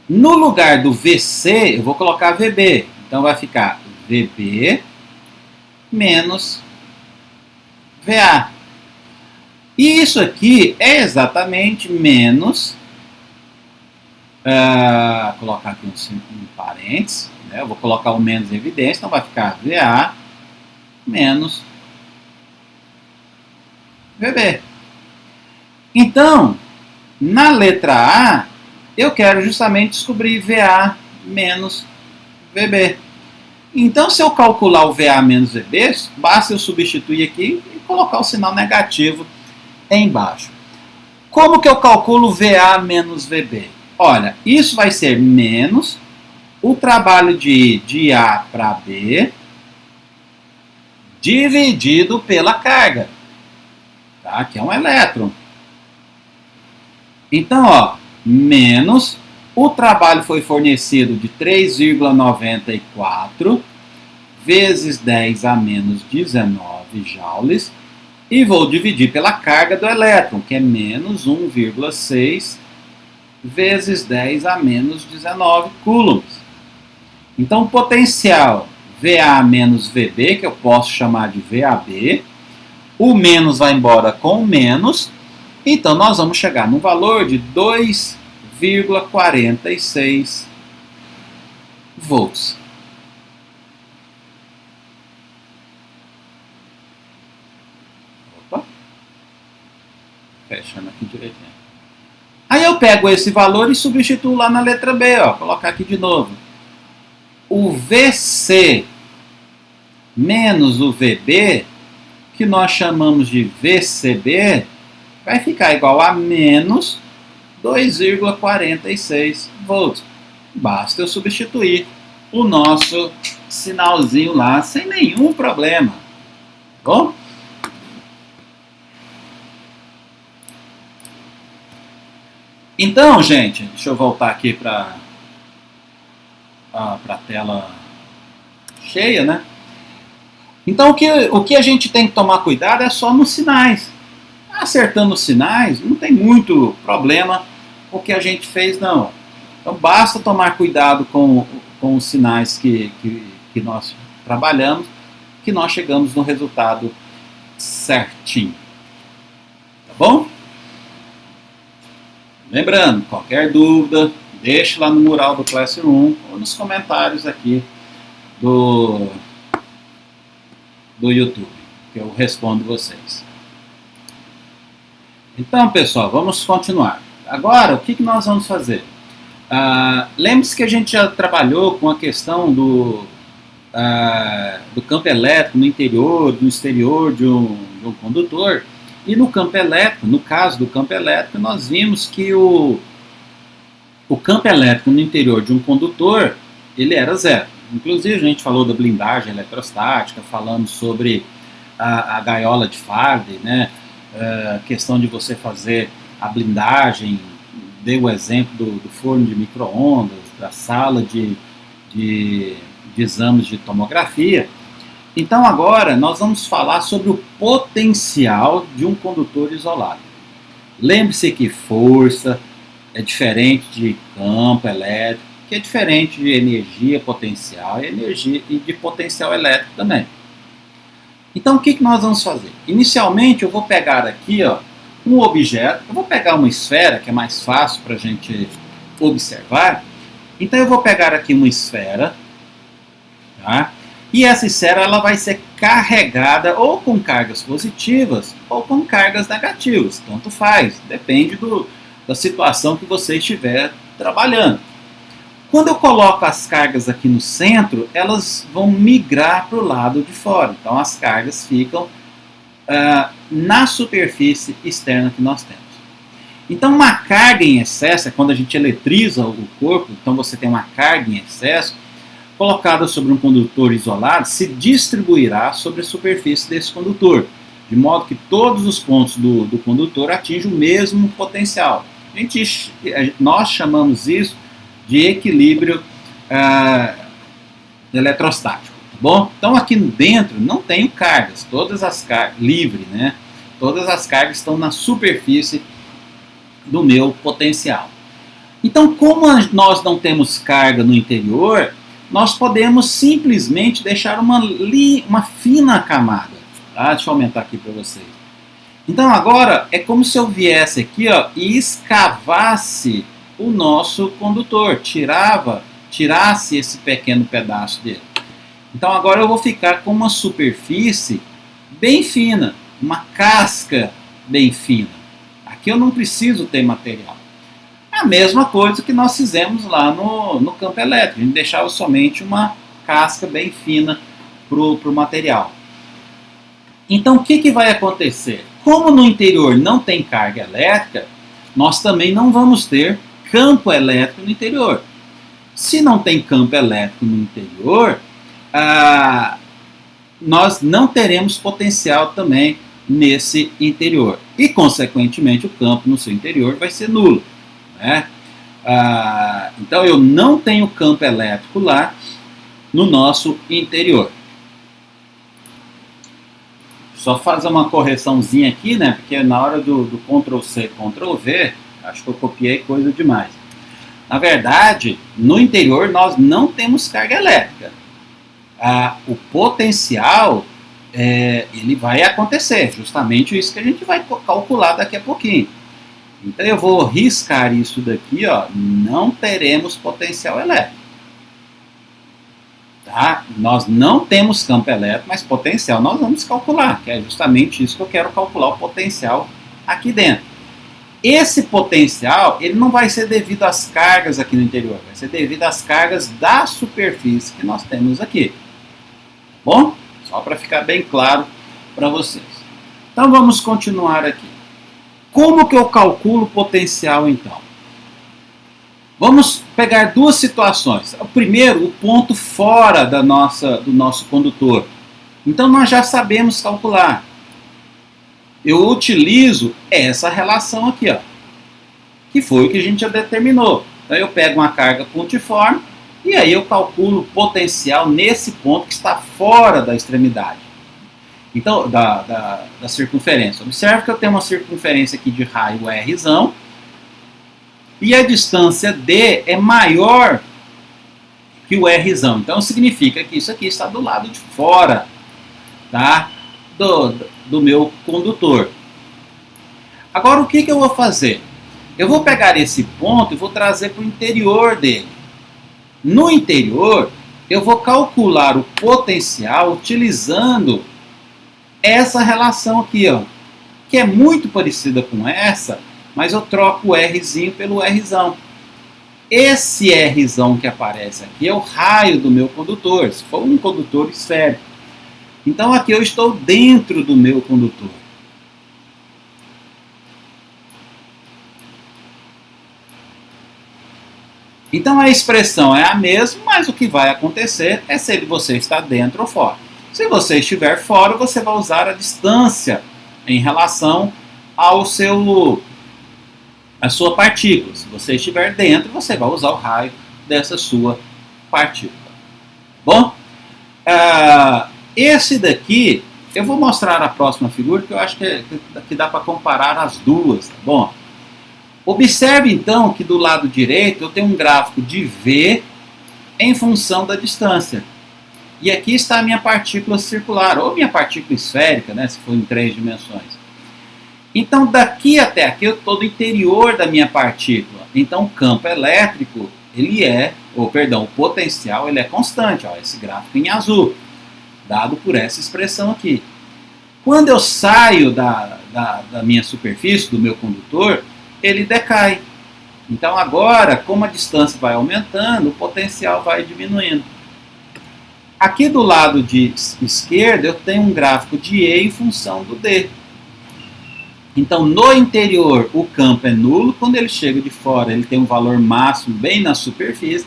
No lugar do VC, eu vou colocar VB. Então vai ficar VB menos VA. E isso aqui é exatamente menos, colocar aqui um parênteses, né? Eu vou colocar o menos em evidência, então vai ficar VA menos VB. Então, na letra A, eu quero justamente descobrir VA menos VB. Então, se eu calcular o VA menos VB, basta eu substituir aqui e colocar o sinal negativo embaixo. Como que eu calculo VA menos VB? Olha, isso vai ser menos o trabalho de ir de A para B dividido pela carga. Tá? Que é um elétron. Então, ó, menos o trabalho foi fornecido de 3,94 vezes 10 a menos 19 joules e vou dividir pela carga do elétron, que é menos 1,6 vezes 10 a menos 19 coulombs. Então, o potencial VA menos VB, que eu posso chamar de VAB, o menos vai embora com o menos, então nós vamos chegar no valor de 2,46 volts. Opa. Fechando aqui direitinho. Aí eu pego esse valor e substituo lá na letra B, ó, colocar aqui de novo. O VC menos o VB, que nós chamamos de VCB, vai ficar igual a menos 2,46 volts. Basta eu substituir o nosso sinalzinho lá sem nenhum problema. Tá bom? Então, gente, deixa eu voltar aqui para a tela cheia, né? Então, o que a gente tem que tomar cuidado é só nos sinais. Acertando os sinais, não tem muito problema o que a gente fez, não. Então, basta tomar cuidado com os sinais que nós trabalhamos, que nós chegamos no resultado certinho. Tá bom? Lembrando, qualquer dúvida, deixe lá no mural do Classroom ou nos comentários aqui do YouTube, que eu respondo vocês. Então, pessoal, vamos continuar. Agora, o que nós vamos fazer? Lembre-se que a gente já trabalhou com a questão do campo elétrico no interior, no exterior de um condutor. E no campo elétrico, no caso do campo elétrico, nós vimos que o campo elétrico no interior de um condutor, ele era zero. Inclusive a gente falou da blindagem eletrostática, falando sobre a gaiola de Faraday, né? Questão de você fazer a blindagem dei o exemplo do forno de micro-ondas, da sala de exames de tomografia. Então agora nós vamos falar sobre o potencial de um condutor isolado. Lembre-se que força é diferente de campo elétrico, que é diferente de energia potencial e de potencial elétrico também. Então o que nós vamos fazer? Inicialmente eu vou pegar aqui um objeto, eu vou pegar uma esfera, que é mais fácil para a gente observar. Então eu vou pegar aqui uma esfera, tá? E essa esfera ela vai ser carregada ou com cargas positivas ou com cargas negativas, tanto faz, depende da situação que você estiver trabalhando. Quando eu coloco as cargas aqui no centro, elas vão migrar para o lado de fora, então as cargas ficam na superfície externa que nós temos. Então uma carga em excesso, é quando a gente eletriza o corpo, então você tem uma carga em excesso, colocada sobre um condutor isolado, se distribuirá sobre a superfície desse condutor, de modo que todos os pontos do condutor atingem o mesmo potencial. Nós chamamos isso de equilíbrio eletrostático. Tá bom? Então aqui dentro não tenho cargas, todas as cargas, livre, né? Todas as cargas estão na superfície do meu potencial. Então, como nós não temos carga no interior, nós podemos simplesmente deixar uma fina camada. Tá? Deixa eu aumentar aqui para vocês. Então agora é como se eu viesse aqui e escavasse o nosso condutor, tirasse esse pequeno pedaço dele. Então agora eu vou ficar com uma superfície bem fina, uma casca bem fina. Aqui eu não preciso ter material. A mesma coisa que nós fizemos lá no campo elétrico. A gente deixava somente uma casca bem fina para o material. Então o que vai acontecer? Como no interior não tem carga elétrica, nós também não vamos ter campo elétrico no interior. Se não tem campo elétrico no interior, nós não teremos potencial também nesse interior. E, consequentemente, o campo no seu interior vai ser nulo. Né? Então, eu não tenho campo elétrico lá no nosso interior. Só fazer uma correçãozinha aqui, né? Porque na hora do Ctrl+C, Ctrl+V, acho que eu copiei coisa demais. Na verdade, no interior nós não temos carga elétrica. O potencial, ele vai acontecer, justamente isso que a gente vai calcular daqui a pouquinho. Então eu vou riscar isso daqui, não teremos potencial elétrico. Tá? Nós não temos campo elétrico, mas potencial nós vamos calcular, que é justamente isso que eu quero calcular, o potencial aqui dentro. Esse potencial, ele não vai ser devido às cargas aqui no interior, vai ser devido às cargas da superfície que nós temos aqui. Bom? Só para ficar bem claro para vocês. Então vamos continuar aqui. Como que eu calculo o potencial então? Vamos pegar duas situações. O primeiro, o ponto fora do nosso condutor. Então nós já sabemos calcular. Eu utilizo essa relação aqui, que foi o que a gente já determinou. Então eu pego uma carga pontiforme e aí eu calculo o potencial nesse ponto que está fora da extremidade. Então, da circunferência. Observe que eu tenho uma circunferência aqui de raio Rzão e a distância D é maior que o Rzão. Então significa que isso aqui está do lado de fora, tá? Do meu condutor. Agora o que eu vou fazer? Eu vou pegar esse ponto e vou trazer para o interior dele. No interior, eu vou calcular o potencial utilizando essa relação aqui, que é muito parecida com essa, mas eu troco o Rzinho pelo Rzão. Esse Rzão que aparece aqui é o raio do meu condutor, se for um condutor esférico. Então aqui eu estou dentro do meu condutor. Então a expressão é a mesma, mas o que vai acontecer é se você está dentro ou fora. Se você estiver fora, você vai usar a distância em relação ao seu a sua partícula. Se você estiver dentro, você vai usar o raio dessa sua partícula. Bom, esse daqui, eu vou mostrar a próxima figura, que eu acho que dá para comparar as duas, tá bom? Observe então que do lado direito eu tenho um gráfico de V em função da distância. E aqui está a minha partícula circular, ou minha partícula esférica, né, se for em 3 dimensões. Então daqui até aqui eu estou no interior da minha partícula. Então o campo elétrico, o potencial, ele é constante, ó, esse gráfico em azul, dado por essa expressão aqui. Quando eu saio da minha superfície, do meu condutor, ele decai. Então agora, como a distância vai aumentando, o potencial vai diminuindo. Aqui do lado de esquerdo eu tenho um gráfico de E em função do D. Então no interior o campo é nulo, quando ele chega de fora ele tem um valor máximo bem na superfície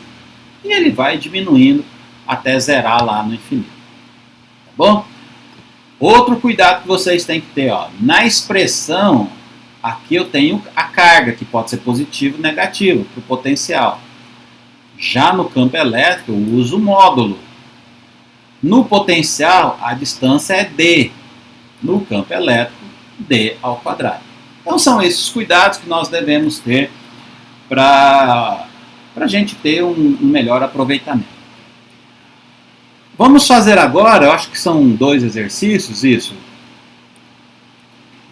e ele vai diminuindo até zerar lá no infinito. Tá bom? Outro cuidado que vocês têm que ter, ó, na expressão, aqui eu tenho a carga, que pode ser positiva ou negativa, para o potencial. Já no campo elétrico, eu uso o módulo. No potencial, a distância é D. No campo elétrico, D ao quadrado. Então são esses cuidados que nós devemos ter para a gente ter um melhor aproveitamento. Vamos fazer agora, eu acho que são 2 exercícios, isso.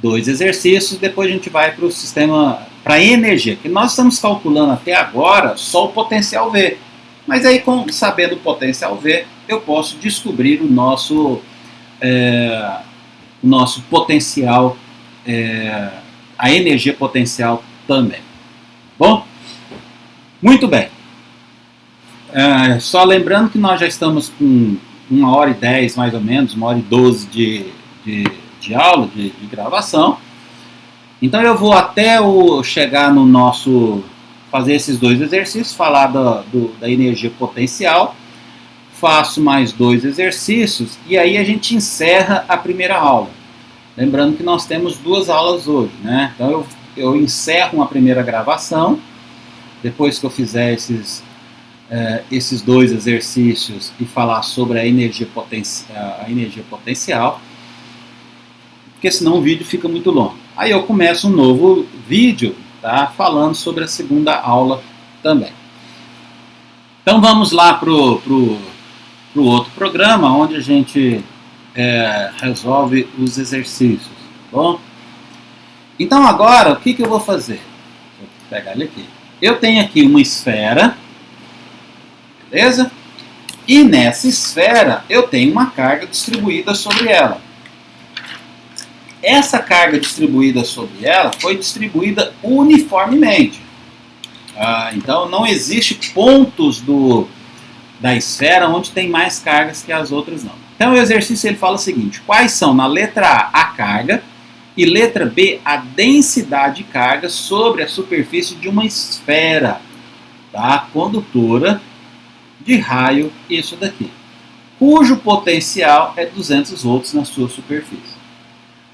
2 exercícios, depois a gente vai para o sistema, para a energia, que nós estamos calculando até agora só o potencial V. Mas aí, sabendo o potencial V, eu posso descobrir o nosso potencial, a energia potencial também. Bom? Muito bem. Só lembrando que nós já estamos com 1h10 mais ou menos, 1h12 de aula, de gravação. Então eu vou até chegar no nosso, fazer esses 2 exercícios, falar da energia potencial, faço mais 2 exercícios e aí a gente encerra a primeira aula. Lembrando que nós temos 2 aulas hoje, né? Então eu encerro uma primeira gravação, depois que eu fizer esses 2 exercícios e falar sobre a energia potencial, porque senão o vídeo fica muito longo. Aí eu começo um novo vídeo, tá, falando sobre a segunda aula também. Então vamos lá para o outro programa, onde a gente resolve os exercícios, tá bom? Então agora, o que eu vou fazer? Vou pegar ele aqui. Eu tenho aqui uma esfera, beleza? E nessa esfera eu tenho uma carga distribuída sobre ela. Essa carga distribuída sobre ela foi distribuída uniformemente. Então não existe pontos da esfera onde tem mais cargas que as outras não. Então o exercício ele fala o seguinte: quais são na letra A carga e letra B a densidade de carga sobre a superfície de uma esfera, tá, condutora de raio, isso daqui, cujo potencial é 200 volts na sua superfície.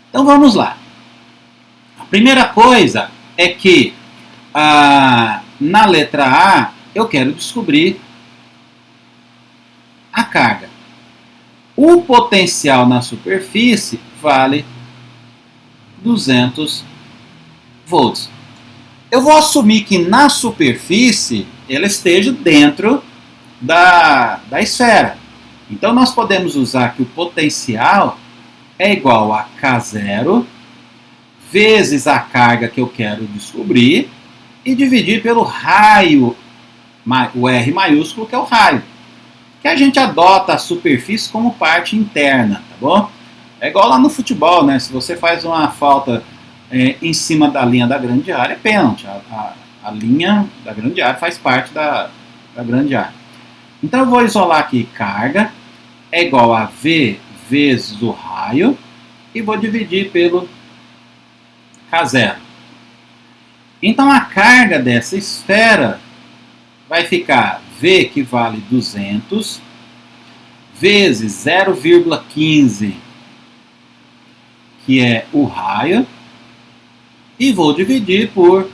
Então vamos lá. A primeira coisa é que na letra A eu quero descobrir a carga. O potencial na superfície vale 200 volts. Eu vou assumir que na superfície ela esteja dentro da esfera. Então nós podemos usar que o potencial é igual a K0 vezes a carga que eu quero descobrir e dividir pelo raio, o R maiúsculo, que é o raio. Que a gente adota a superfície como parte interna, tá bom? É igual lá no futebol, né? Se você faz uma falta em cima da linha da grande área, é pênalti. A linha da grande área faz parte da grande área. Então eu vou isolar aqui carga é igual a V vezes o raio e vou dividir pelo K0. Então a carga dessa esfera vai ficar V, que vale 200, vezes 0,15, que é o raio, e vou dividir por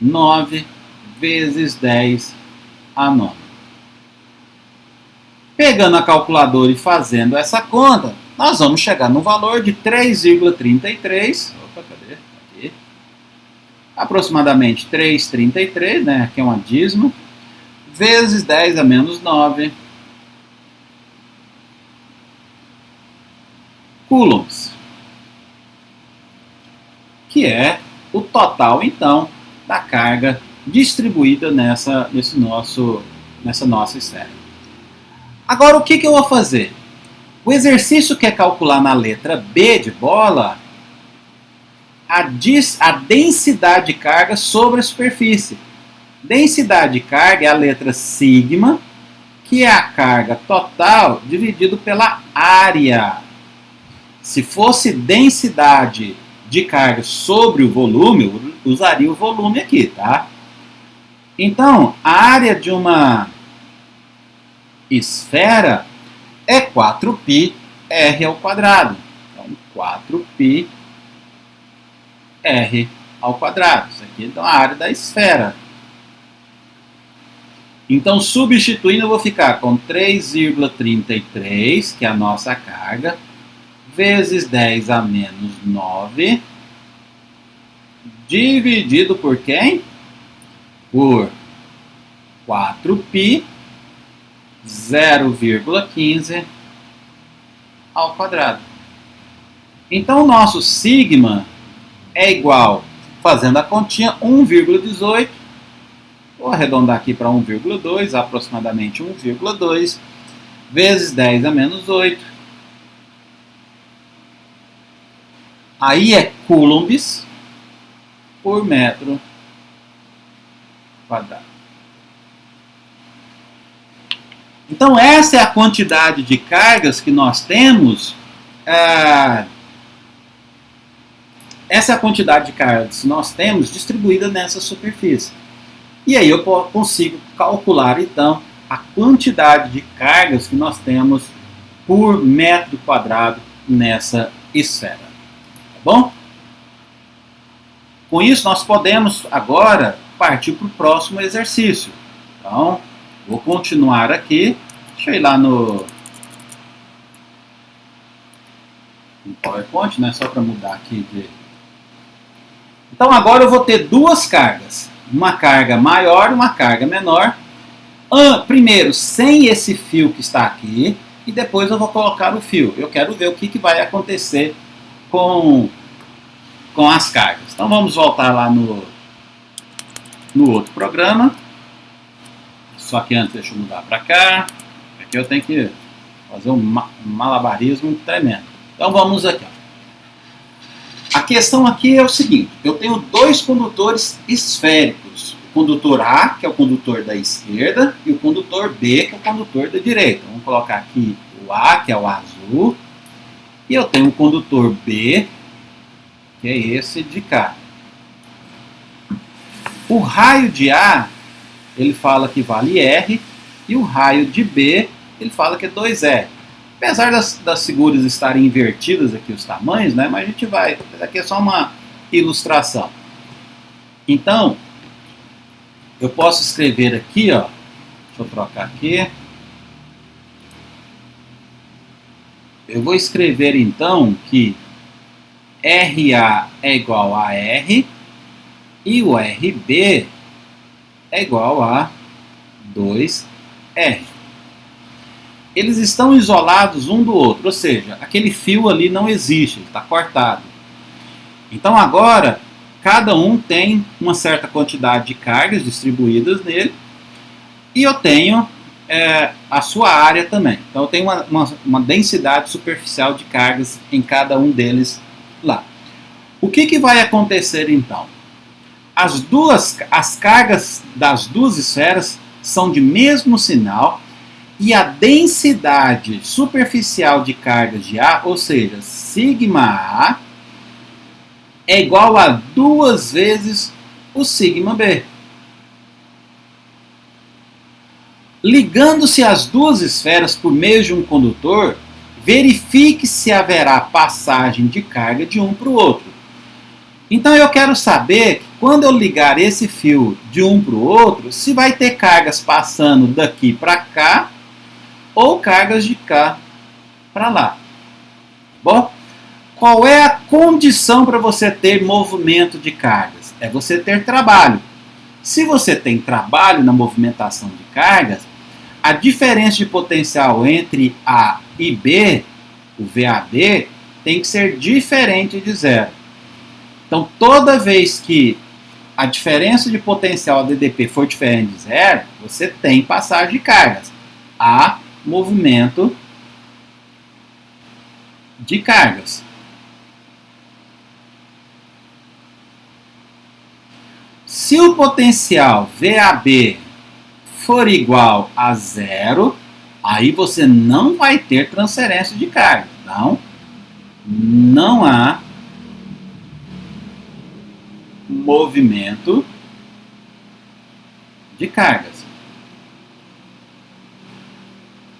9 vezes 10 a 9. Pegando a calculadora e fazendo essa conta, nós vamos chegar no valor de 3,33. Opa, cadê? Aqui. Aproximadamente 3,33, né? Aqui é uma dízima. Vezes 10 a menos 9 coulombs, que é o total, então, da carga distribuída nessa nossa esfera. Agora, o que eu vou fazer? O exercício quer calcular na letra B de bola a densidade de carga sobre a superfície. Densidade de carga é a letra sigma, que é a carga total dividido pela área. Se fosse densidade de carga sobre o volume, eu usaria o volume aqui, tá? Então, a área de uma esfera é 4πr ao quadrado. Então, 4πr ao quadrado. Isso aqui é a área da esfera. Então, substituindo, eu vou ficar com 3,33, que é a nossa carga, vezes 10 a menos 9, dividido por quem? Por 4π, 0,15 ao quadrado. Então, o nosso sigma é igual, fazendo a continha, 1,18. Vou arredondar aqui para 1,2, aproximadamente 1,2, vezes 10 a menos 8. Aí é coulombs por metro quadrado. Então, essa é a quantidade de cargas que nós temos. Essa é a quantidade de cargas que nós temos distribuída nessa superfície. E aí eu consigo calcular, então, a quantidade de cargas que nós temos por metro quadrado nessa esfera. Tá bom? Com isso, nós podemos agora partir para o próximo exercício. Então, vou continuar aqui. Deixa eu ir lá no PowerPoint, né? Só para mudar aqui de... Então, agora eu vou ter duas cargas. Uma carga maior e uma carga menor. Primeiro, sem esse fio que está aqui. E depois eu vou colocar o fio. Eu quero ver o que vai acontecer com as cargas. Então, vamos voltar lá no outro programa. Só que antes, deixa eu mudar para cá. Aqui eu tenho que fazer um malabarismo tremendo. Então, vamos aqui. A questão aqui é o seguinte. Eu tenho dois condutores esféricos. O condutor A, que é o condutor da esquerda, e o condutor B, que é o condutor da direita. Vamos colocar aqui o A, que é o azul. E eu tenho o condutor B, que é esse de cá. O raio de A, ele fala que vale R, e o raio de B, ele fala que é 2R. Apesar das figuras estarem invertidas aqui os tamanhos, né, mas a gente vai... Aqui é só uma ilustração. Então, eu posso escrever aqui, ó. Deixa eu trocar aqui. Eu vou escrever, então, que RA é igual a R e o RB é igual a 2R. Eles estão isolados um do outro, ou seja, aquele fio ali não existe, ele está cortado. Então agora, cada um tem uma certa quantidade de cargas distribuídas nele, e eu tenho a sua área também. Então eu tenho uma densidade superficial de cargas em cada um deles lá. O que vai acontecer então? As cargas das duas esferas são de mesmo sinal, e a densidade superficial de cargas de A, ou seja, sigma A, é igual a 2 vezes o sigma B. Ligando-se as duas esferas por meio de um condutor, verifique se haverá passagem de carga de um para o outro. Então eu quero saber, quando eu ligar esse fio de um para o outro, se vai ter cargas passando daqui para cá ou cargas de cá para lá. Bom, qual é a condição para você ter movimento de cargas? É você ter trabalho. Se você tem trabalho na movimentação de cargas, a diferença de potencial entre A e B, o VAB, tem que ser diferente de zero. Então, toda vez que a diferença de potencial ADDP for diferente de zero, você tem passagem de cargas. Há movimento de cargas. Se o potencial VAB for igual a zero, aí você não vai ter transferência de carga. Não há movimento de cargas.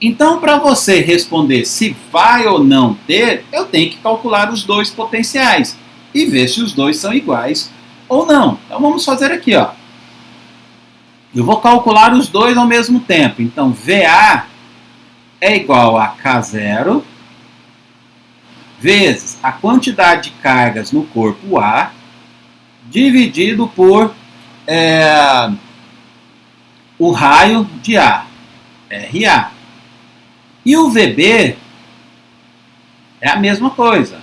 Então, para você responder se vai ou não ter, eu tenho que calcular os dois potenciais e ver se os dois são iguais ou não. Então, vamos fazer aqui, ó. Eu vou calcular os dois ao mesmo tempo. Então, VA é igual a K0 vezes a quantidade de cargas no corpo A dividido por o raio de A, RA. E o VB é a mesma coisa.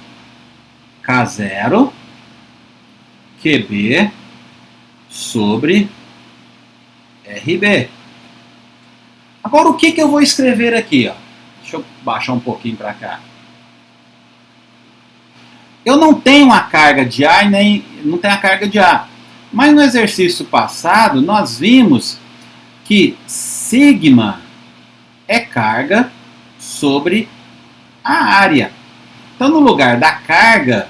K0 QB sobre RB. Agora, o que eu vou escrever aqui? Ó? Deixa eu baixar um pouquinho para cá. Eu não tenho a carga de A e nem não tenho a carga de A. Mas no exercício passado, nós vimos que sigma é carga sobre a área. Então, no lugar da carga,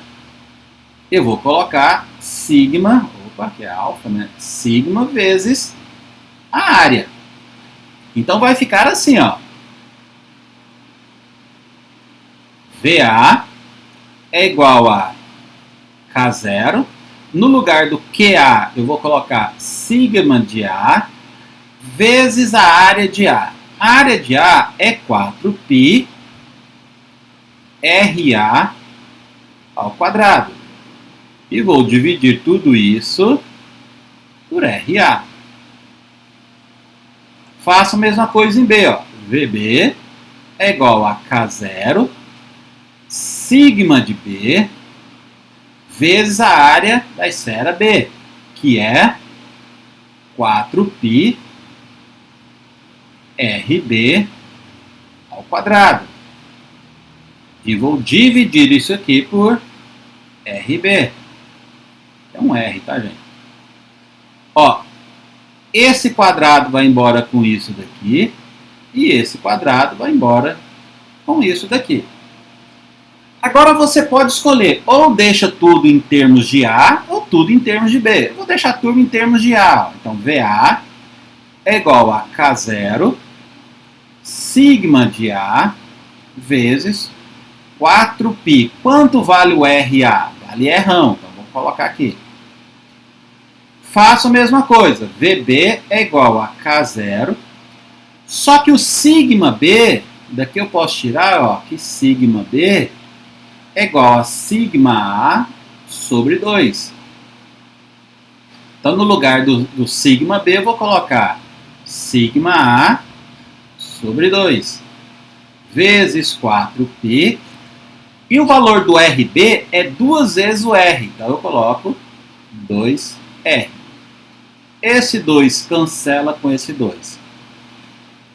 eu vou colocar sigma, que é alfa, né? Sigma vezes a área. Então, vai ficar assim, ó. VA é igual a K0. No lugar do QA, eu vou colocar sigma de A vezes a área de A. A área de A é 4π RA ao quadrado. E vou dividir tudo isso por RA. Faço a mesma coisa em B. Ó. VB é igual a K0 sigma de B vezes a área da esfera B, que é 4π RB ao quadrado. E vou dividir isso aqui por RB. É um R, tá, gente? Ó, esse quadrado vai embora com isso daqui e esse quadrado vai embora com isso daqui. Agora você pode escolher, ou deixa tudo em termos de A, ou tudo em termos de B. Eu vou deixar tudo em termos de A. Então, VA é igual a K0 sigma de A vezes 4π. Quanto vale o RA? Vale Rão. Então, vou colocar aqui. Faço a mesma coisa. VB é igual a K0. Só que o sigma B, daqui eu posso tirar, ó, que sigma B é igual a sigma A sobre 2. Então, no lugar do sigma B, eu vou colocar sigma A sobre 2 vezes 4π. E o valor do RB é 2 vezes o R. Então, eu coloco 2R. Esse 2 cancela com esse 2.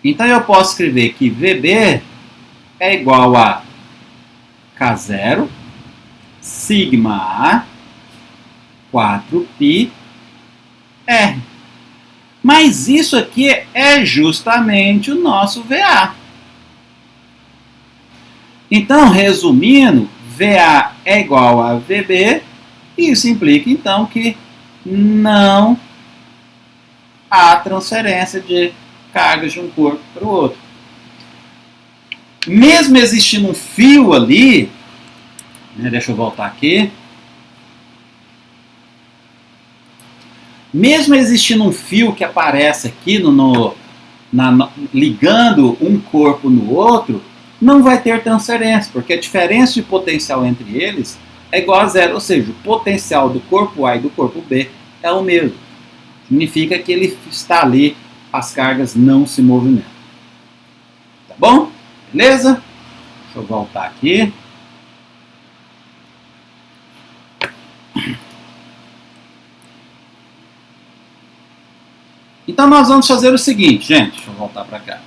Então, eu posso escrever que VB é igual a K0 sigma A 4π R. Mas isso aqui é justamente o nosso VA. Então, resumindo, VA é igual a VB, e isso implica, então, que não há transferência de cargas de um corpo para o outro. Mesmo existindo um fio ali, né, deixa eu voltar aqui, Mesmo existindo um fio que aparece aqui ligando um corpo no outro, não vai ter transferência, porque a diferença de potencial entre eles é igual a zero, ou seja, o potencial do corpo A e do corpo B é o mesmo. Significa que ele está ali, as cargas não se movimentam. Tá bom? Beleza? Deixa eu voltar aqui. Então nós vamos fazer o seguinte, gente, deixa eu voltar para cá.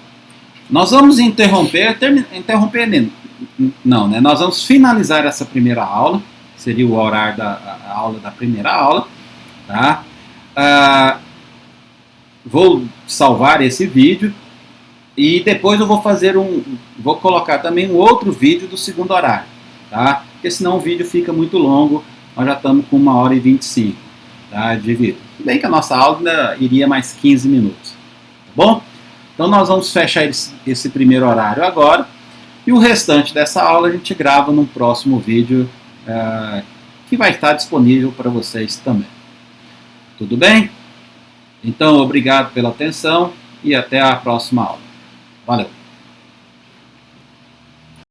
Nós vamos interromper não, né? Nós vamos finalizar essa primeira aula, seria o horário da aula da primeira aula, tá? Vou salvar esse vídeo e depois eu vou colocar também um outro vídeo do segundo horário, tá? Porque senão o vídeo fica muito longo, nós já estamos com 1h25, tá? De vídeo. Bem que a nossa aula ainda iria mais 15 minutos, tá bom? Então nós vamos fechar esse primeiro horário agora e o restante dessa aula a gente grava num próximo vídeo que vai estar disponível para vocês também. Tudo bem? Então obrigado pela atenção e até a próxima aula. Valeu!